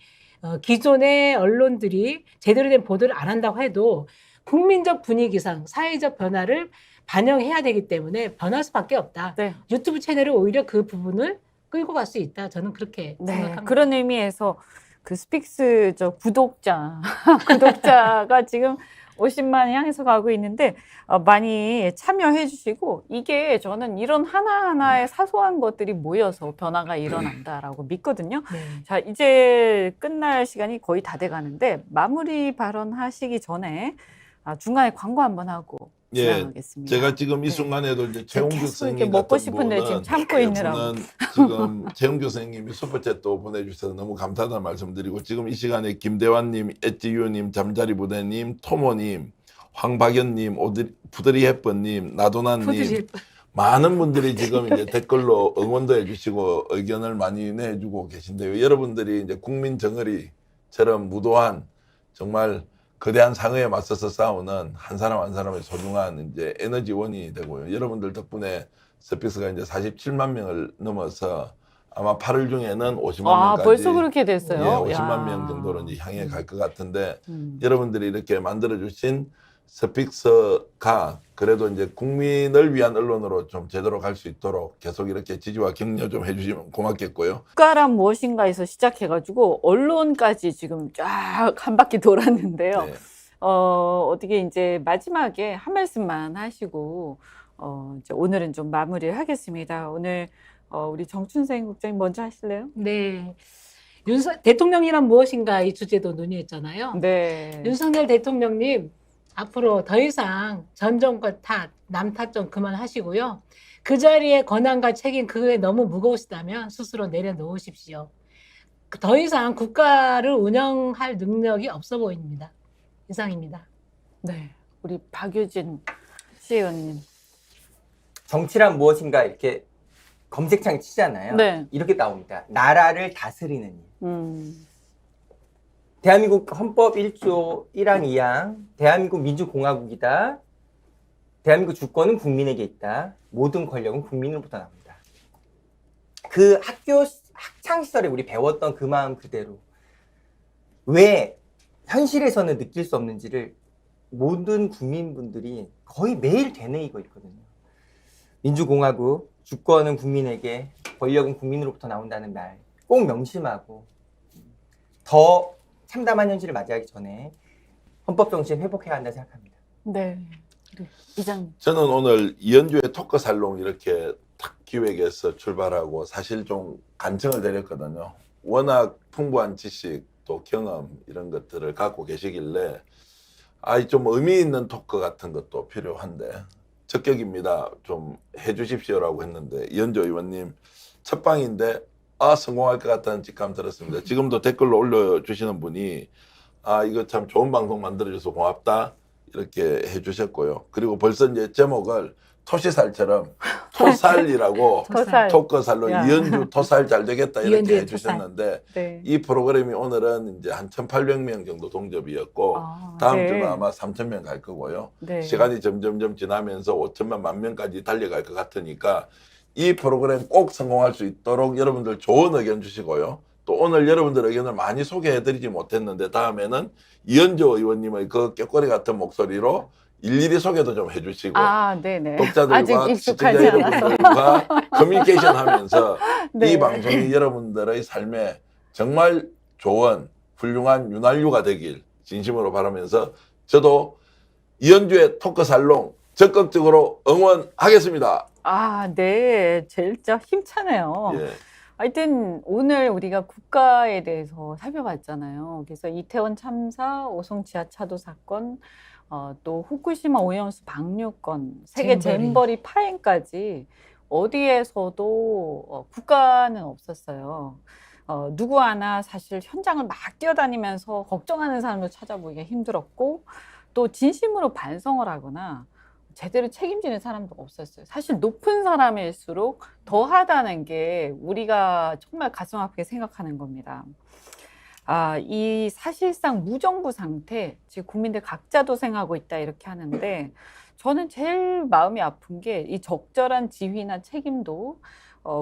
기존의 언론들이 제대로 된 보도를 안 한다고 해도 국민적 분위기상 사회적 변화를 반영해야 되기 때문에 변할 수밖에 없다. 네. 유튜브 채널이 오히려 그 부분을 끌고 갈 수 있다. 저는 그렇게 네, 생각합니다. 그런 의미에서 그 스픽스 저 구독자가 지금 50만 향해서 가고 있는데 많이 참여해 주시고 이게 저는 이런 하나하나의 사소한 것들이 모여서 변화가 일어난다라고 믿거든요. 네. 자, 이제 끝날 시간이 거의 다 돼 가는데 마무리 발언 하시기 전에 중간에 광고 한번 하고 예, 지나가겠습니다. 제가 지금 이 네. 순간에도 이제 지금 최홍규 계속 선생님 이렇게 먹고 같은 싶은데 분은 지금 참고 있느라고. 분은 지금 최홍규 선생님이 슈퍼챗도 보내주셔서 너무 감사하다는 말씀드리고 지금 이 시간에 김대환님, 엣지유님, 잠자리 부대님, 토모님, 황박연님, 푸드리 햇번님, 나도나님 푸드리 많은 분들이 지금 이제 댓글로 응원도 해주시고 의견을 많이 내주고 계신데요. 여러분들이 이제 국민 정어리처럼 무도한 정말 거대한 상해에 맞서서 싸우는 한 사람 한 사람의 소중한 이제 에너지원이 되고요. 여러분들 덕분에 스픽스가 이제 47만 명을 넘어서 아마 8월 중에는 50만 명까지 벌써 그렇게 됐어요. 예, 50만 야. 명 정도로 이제 향해 갈 것 같은데 음. 여러분들이 이렇게 만들어주신 스픽스가 그래도 이제 국민을 위한 언론으로 좀 제대로 갈 수 있도록 계속 이렇게 지지와 격려 좀 해주시면 고맙겠고요. 국가란 무엇인가에서 시작해가지고 언론까지 지금 쫙 한 바퀴 돌았는데요. 네. 어떻게 이제 마지막에 한 말씀만 하시고 이제 오늘은 좀 마무리를 하겠습니다. 오늘 우리 정춘생 국장님 먼저 하실래요? 네. 대통령이란 무엇인가 이 주제도 논의했잖아요. 네. 윤석열 대통령님 앞으로 더 이상 전 정권 남 탓 좀 그만하시고요. 그 자리에 권한과 책임 그게 너무 무거우시다면 스스로 내려놓으십시오. 더 이상 국가를 운영할 능력이 없어 보입니다. 이상입니다. 네. 우리 박유진 시의원님. 정치란 무엇인가 이렇게 검색창에 치잖아요. 네. 이렇게 나옵니다. 나라를 다스리는 일. 음. 대한민국 헌법 1조 1항 2항 대한민국 민주공화국이다. 대한민국 주권은 국민에게 있다. 모든 권력은 국민으로부터 나옵니다. 그 학창시절에 우리 배웠던 그 마음 그대로 왜 현실에서는 느낄 수 없는지를 모든 국민분들이 거의 매일 되뇌이고 있거든요. 민주공화국, 주권은 국민에게, 권력은 국민으로부터 나온다는 말 꼭 명심하고 더 참담한 현실을 맞이하기 전에 헌법 정신 회복해야 한다 생각합니다. 네. 이장. 저는 오늘 이현주의 토크 살롱 이렇게 탁 기획해서 출발하고 사실 좀 간청을 드렸거든요. 워낙 풍부한 지식 또 경험 이런 것들을 갖고 계시길래 좀 의미 있는 토크 같은 것도 필요한데 적격입니다. 좀 해주십시오라고 했는데 이현주 의원님 첫 방인데 성공할 것 같다는 직감 들었습니다. 지금도 댓글로 올려주시는 분이 이거 참 좋은 방송 만들어줘서 고맙다 이렇게 해주셨고요. 그리고 벌써 이제 제목을 토시살처럼 토살이라고 토살. 토크살로 야. 이현주 토살 잘 되겠다 이렇게 이현주의 해주셨는데 네. 이 프로그램이 오늘은 이제 한 1,800명 정도 동접이었고 다음 네. 주는 아마 3,000명 갈 거고요. 네. 시간이 점점점 지나면서 5천만 만 명까지 달려갈 것 같으니까 이 프로그램 꼭 성공할 수 있도록 여러분들 좋은 의견 주시고요. 또 오늘 여러분들 의견을 많이 소개해드리지 못했는데 다음에는 이현주 의원님의 그 꾀꼬리 같은 목소리로 일일이 소개도 좀 해주시고 네네. 독자들과 아직 시청자 익숙하지 않아서. 여러분들과 커뮤니케이션 하면서 네. 이 방송이 여러분들의 삶에 정말 좋은 훌륭한 윤활유가 되길 진심으로 바라면서 저도 이현주의 토크살롱 적극적으로 응원하겠습니다. 네. 진짜 힘차네요. 예. 하여튼 오늘 우리가 국가에 대해서 살펴봤잖아요. 그래서 이태원 참사, 오송 지하차도 사건, 또 후쿠시마 오염수 방류건, 세계 잼버리 파행까지 어디에서도 국가는 없었어요. 누구 하나 사실 현장을 막 뛰어다니면서 걱정하는 사람도 찾아보기가 힘들었고 또 진심으로 반성을 하거나 제대로 책임지는 사람도 없었어요. 사실 높은 사람일수록 더하다는 게 우리가 정말 가슴 아프게 생각하는 겁니다. 이 사실상 무정부 상태, 지금 국민들 각자 도생하고 있다 이렇게 하는데 저는 제일 마음이 아픈 게 이 적절한 지휘나 책임도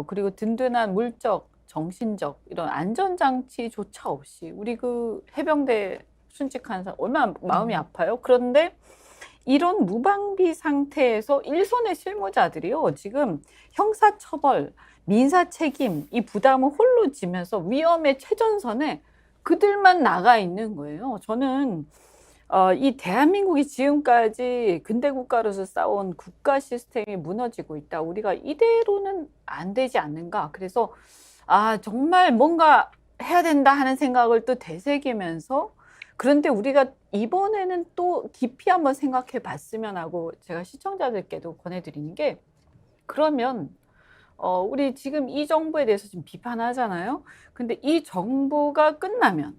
그리고 든든한 물적, 정신적 이런 안전장치조차 없이 우리 그 해병대 순직한 사람 얼마나 마음이 아파요. 그런데 이런 무방비 상태에서 일선의 실무자들이요. 지금 형사처벌, 민사책임 이 부담을 홀로 지면서 위험의 최전선에 그들만 나가 있는 거예요. 저는 이 대한민국이 지금까지 근대 국가로서 싸운 국가 시스템이 무너지고 있다. 우리가 이대로는 안 되지 않는가. 그래서 정말 뭔가 해야 된다 하는 생각을 또 되새기면서 그런데 우리가 이번에는 또 깊이 한번 생각해 봤으면 하고 제가 시청자들께도 권해드리는 게 그러면 우리 지금 이 정부에 대해서 지금 비판하잖아요. 근데 이 정부가 끝나면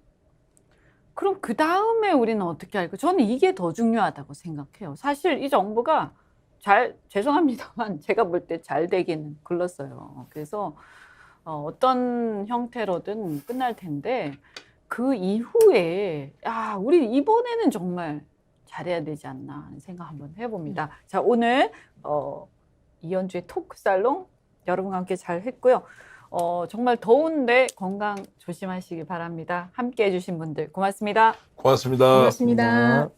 그럼 그 다음에 우리는 어떻게 할까? 저는 이게 더 중요하다고 생각해요. 사실 이 정부가 죄송합니다만 제가 볼 때 잘 되기는 글렀어요. 그래서 어떤 형태로든 끝날 텐데 그 이후에 우리 이번에는 정말 잘해야 되지 않나 하는 생각 한번 해봅니다. 자, 오늘 이현주의 토크살롱 여러분과 함께 잘 했고요. 정말 더운데 건강 조심하시기 바랍니다. 함께 해주신 분들 고맙습니다. 고맙습니다. 고맙습니다.